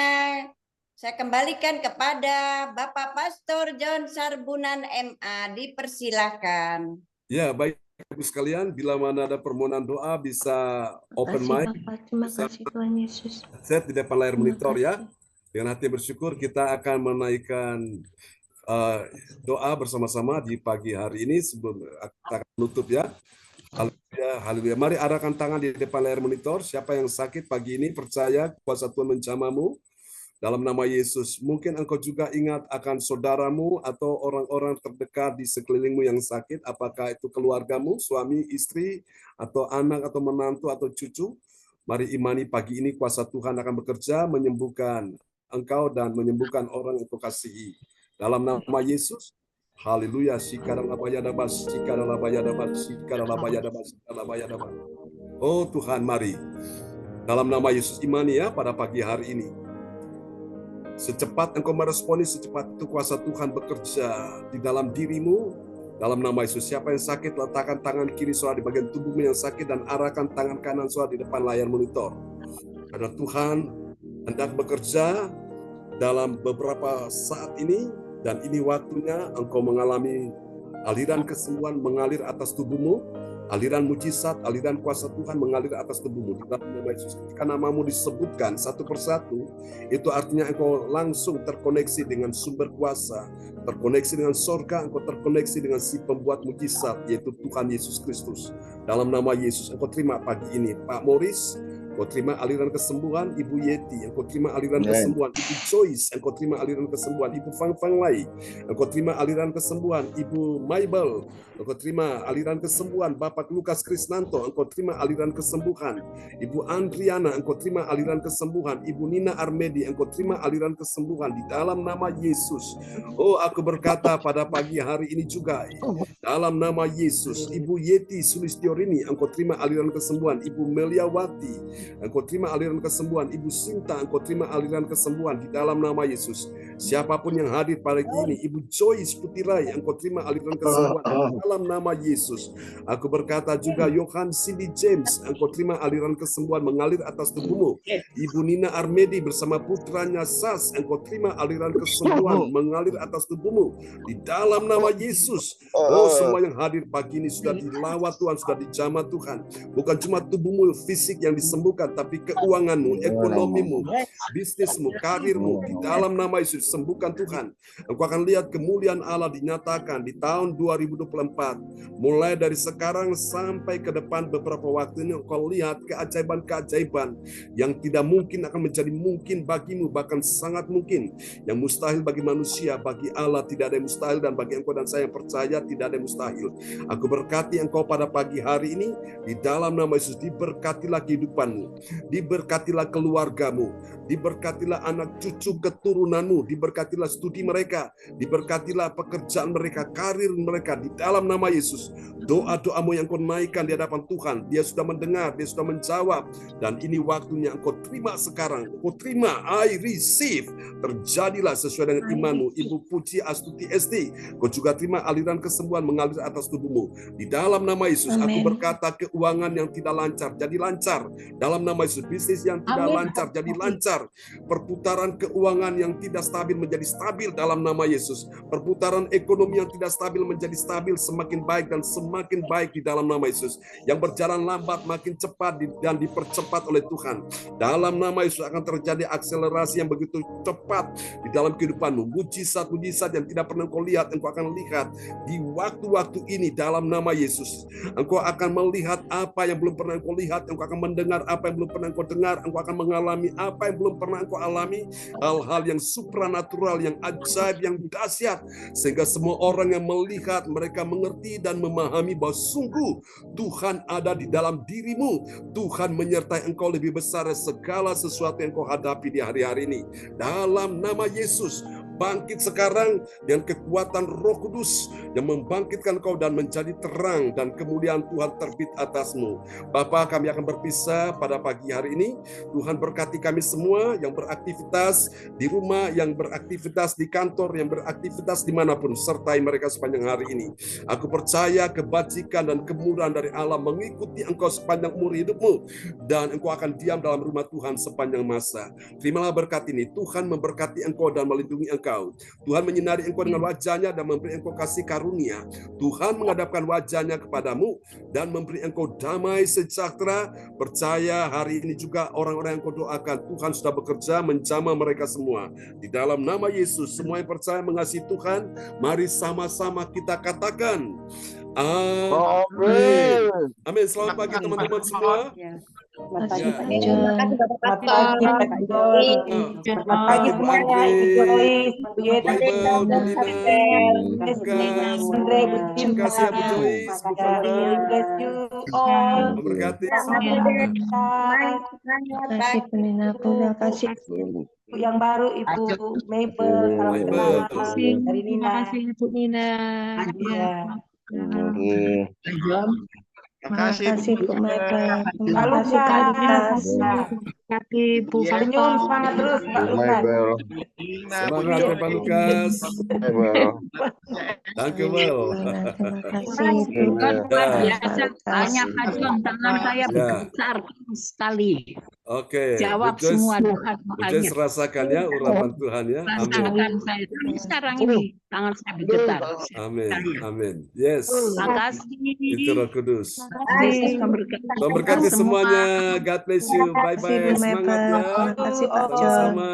saya kembalikan kepada Bapak Pastor John Sarbunan MA. Dipersilakan. Ya, baik Ibu sekalian, bila mana ada permohonan doa bisa open mic. Terima kasih Tuhan Yesus. Saya di depan layar monitor ya. Dengan hati bersyukur kita akan menaikkan doa bersama-sama di pagi hari ini sebelum kita menutup ya. Haleluya, haleluya. Mari arahkan tangan di depan layar monitor. Siapa yang sakit pagi ini percaya kuasa Tuhan menjamahmu. Dalam nama Yesus, mungkin engkau juga ingat akan saudaramu atau orang-orang terdekat di sekelilingmu yang sakit, apakah itu keluargamu, suami, istri, atau anak, atau menantu, atau cucu. Mari imani pagi ini kuasa Tuhan akan bekerja menyembuhkan engkau dan menyembuhkan orang yang kau kasihi. Dalam nama Yesus, haleluya. Oh Tuhan, mari. Dalam nama Yesus imani ya pada pagi hari ini. Secepat engkau meresponi, secepat itu kuasa Tuhan bekerja di dalam dirimu. Dalam nama Yesus, siapa yang sakit, letakkan tangan kiri saudara di bagian tubuhmu yang sakit dan arahkan tangan kanan saudara di depan layar monitor. Karena Tuhan hendak bekerja dalam beberapa saat ini, dan ini waktunya engkau mengalami aliran kesembuhan mengalir atas tubuhmu, aliran mujizat, aliran kuasa Tuhan mengalir atas tubuhmu. Di dalam nama Yesus, ketika namamu disebutkan satu persatu, itu artinya engkau langsung terkoneksi dengan sumber kuasa, terkoneksi dengan sorga, engkau terkoneksi dengan si pembuat mujizat, yaitu Tuhan Yesus Kristus. Dalam nama Yesus, engkau terima pagi ini, Pak Morris, engkau terima aliran kesembuhan, Ibu Yeti, engkau terima aliran kesembuhan, Ibu Joyce, engkau terima aliran kesembuhan, Ibu Fang Fang Lai, engkau terima aliran kesembuhan, Ibu Maibel, engkau terima aliran kesembuhan, Bapak Lukas Krisnanto, engkau terima aliran kesembuhan, Ibu Andriana, engkau terima aliran kesembuhan, Ibu Nina Armedi, engkau terima aliran kesembuhan di dalam nama Yesus. Oh, aku berkata pada pagi hari ini juga, dalam nama Yesus, Ibu Yeti Sulistiorini, engkau terima aliran kesembuhan, Ibu Meliawati, engkau terima aliran kesembuhan, Ibu Sinta, engkau terima aliran kesembuhan di dalam nama Yesus. Siapapun yang hadir pagi ini, Ibu Joyce Putirai, engkau terima aliran kesembuhan di dalam nama Yesus. Aku berkata juga Yohan Cindy James, engkau terima aliran kesembuhan mengalir atas tubuhmu. Ibu Nina Armedi bersama putranya Sas, engkau terima aliran kesembuhan mengalir atas tubuhmu di dalam nama Yesus. Oh, semua yang hadir pagi ini sudah dilawat Tuhan, sudah dijamah Tuhan. Bukan cuma tubuhmu fisik yang disembuhkan, tapi keuanganmu, ekonomimu, bisnismu, karirmu di dalam nama Yesus sembuhkan Tuhan. Engkau akan lihat kemuliaan Allah dinyatakan di tahun 2024. Mulai dari sekarang sampai ke depan beberapa waktu ini engkau lihat keajaiban-keajaiban yang tidak mungkin akan menjadi mungkin bagimu, bahkan sangat mungkin. Yang mustahil bagi manusia, bagi Allah tidak ada yang mustahil, dan bagi engkau dan saya yang percaya tidak ada yang mustahil. Aku berkati engkau pada pagi hari ini di dalam nama Yesus. Diberkatilah kehidupanmu, diberkatilah keluargamu, diberkatilah anak cucu keturunanmu, diberkatilah studi mereka, diberkatilah pekerjaan mereka, karir mereka di dalam nama Yesus. Doa-doamu yang kau naikkan di hadapan Tuhan, Dia sudah mendengar, Dia sudah menjawab, dan ini waktunya engkau terima sekarang. Engkau terima, I receive. Terjadilah sesuai dengan imanmu. Ibu Puji Astuti SD, kau juga terima aliran kesembuhan mengalir atas tubuhmu di dalam nama Yesus. Aku berkata keuangan yang tidak lancar jadi lancar dalam nama Yesus. Bisnis yang tidak lancar jadi lancar. Perputaran keuangan yang tidak stabil menjadi stabil dalam nama Yesus. Perputaran ekonomi yang tidak stabil menjadi stabil, semakin baik dan semakin baik di dalam nama Yesus. Yang berjalan lambat makin cepat dan dipercepat oleh Tuhan. Dalam nama Yesus akan terjadi akselerasi yang begitu cepat di dalam kehidupanmu. Mujizat-mujizat yang tidak pernah engkau lihat, engkau akan lihat di waktu-waktu ini dalam nama Yesus. Engkau akan melihat apa yang belum pernah engkau lihat, engkau akan mendengar apa yang belum pernah engkau dengar, engkau akan mengalami apa yang belum pernah engkau alami, hal-hal yang supranatural, yang ajaib, yang dahsyat, sehingga semua orang yang melihat mereka mengerti dan memahami bahwa sungguh Tuhan ada di dalam dirimu. Tuhan menyertai engkau lebih besar dari segala sesuatu yang kau hadapi di hari-hari ini. Dalam nama Yesus, bangkit sekarang dengan kekuatan Roh Kudus yang membangkitkan kau dan menjadi terang, dan kemuliaan Tuhan terbit atasmu. Bapa, kami akan berpisah pada pagi hari ini. Tuhan berkati kami semua yang beraktivitas di rumah, yang beraktivitas di kantor, yang beraktivitas dimanapun, sertai mereka sepanjang hari ini. Aku percaya kebajikan dan kemurahan dari Allah mengikuti engkau sepanjang umur hidupmu, dan engkau akan diam dalam rumah Tuhan sepanjang masa. Terimalah berkat ini. Tuhan memberkati engkau dan melindungi engkau. Tuhan menyinari engkau dengan wajahnya dan memberi engkau kasih karunia. Tuhan menghadapkan wajahnya kepadamu dan memberi engkau damai sejahtera. Percaya hari ini juga orang-orang yang kau doakan, Tuhan sudah bekerja menjamah mereka semua. Di dalam nama Yesus, semua yang percaya mengasihi Tuhan, mari sama-sama kita katakan amin. Amin. Selamat pagi teman-teman semua. Selamat pagi, Pak Ya. John. Selamat pagi, Pak John. Selamat pagi semuanya, Ibu Joyce, Bu Yeti, Bible, Bu Lina, Lukas, Lukas. Andre, Bu Terima Cinta. kasih ya Bu Joyce, Bu Fangfang. Bless you all. Memberkati Selamat semua. berkat. Terima kasih Peninaku, terima kasih. Ibu yang baru, Ibu Mabel, salam Mabel. kenal dari Nina. Bu Nina. Ya. Terima Terima kasih kasih Bu Mabel. Terima Pak kasih Kak Lukas. Lukas. Kasih Bu Senyum semangat terus, Pak Lukas. Semangat ya Pak Lukas. Danke well. Terima kasih Bu. Luar Ya. biasa, tanya Pak John, tangan saya Ya. besar sekali. Oke, Jawab Bu Joyce, semua Bu doa-doanya. Joyce rasakan ya urapan Tuhan ya. Amin. Rasakan saya sekarang ini, tangan saya bergetar. Amin. Amin. Yes. Terima kasih. Itu Roh Kudus. Yesus memberkati Tuhan berkati kita semua. semuanya. God bless you. Terima kasih Bu Bye-bye. Semangat Mabel. ya. Terima kasih Pak John. Sama-sama.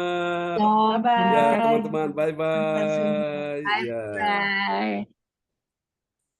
Bye-bye. Ya teman-teman. Bye-bye. Ya. Bye.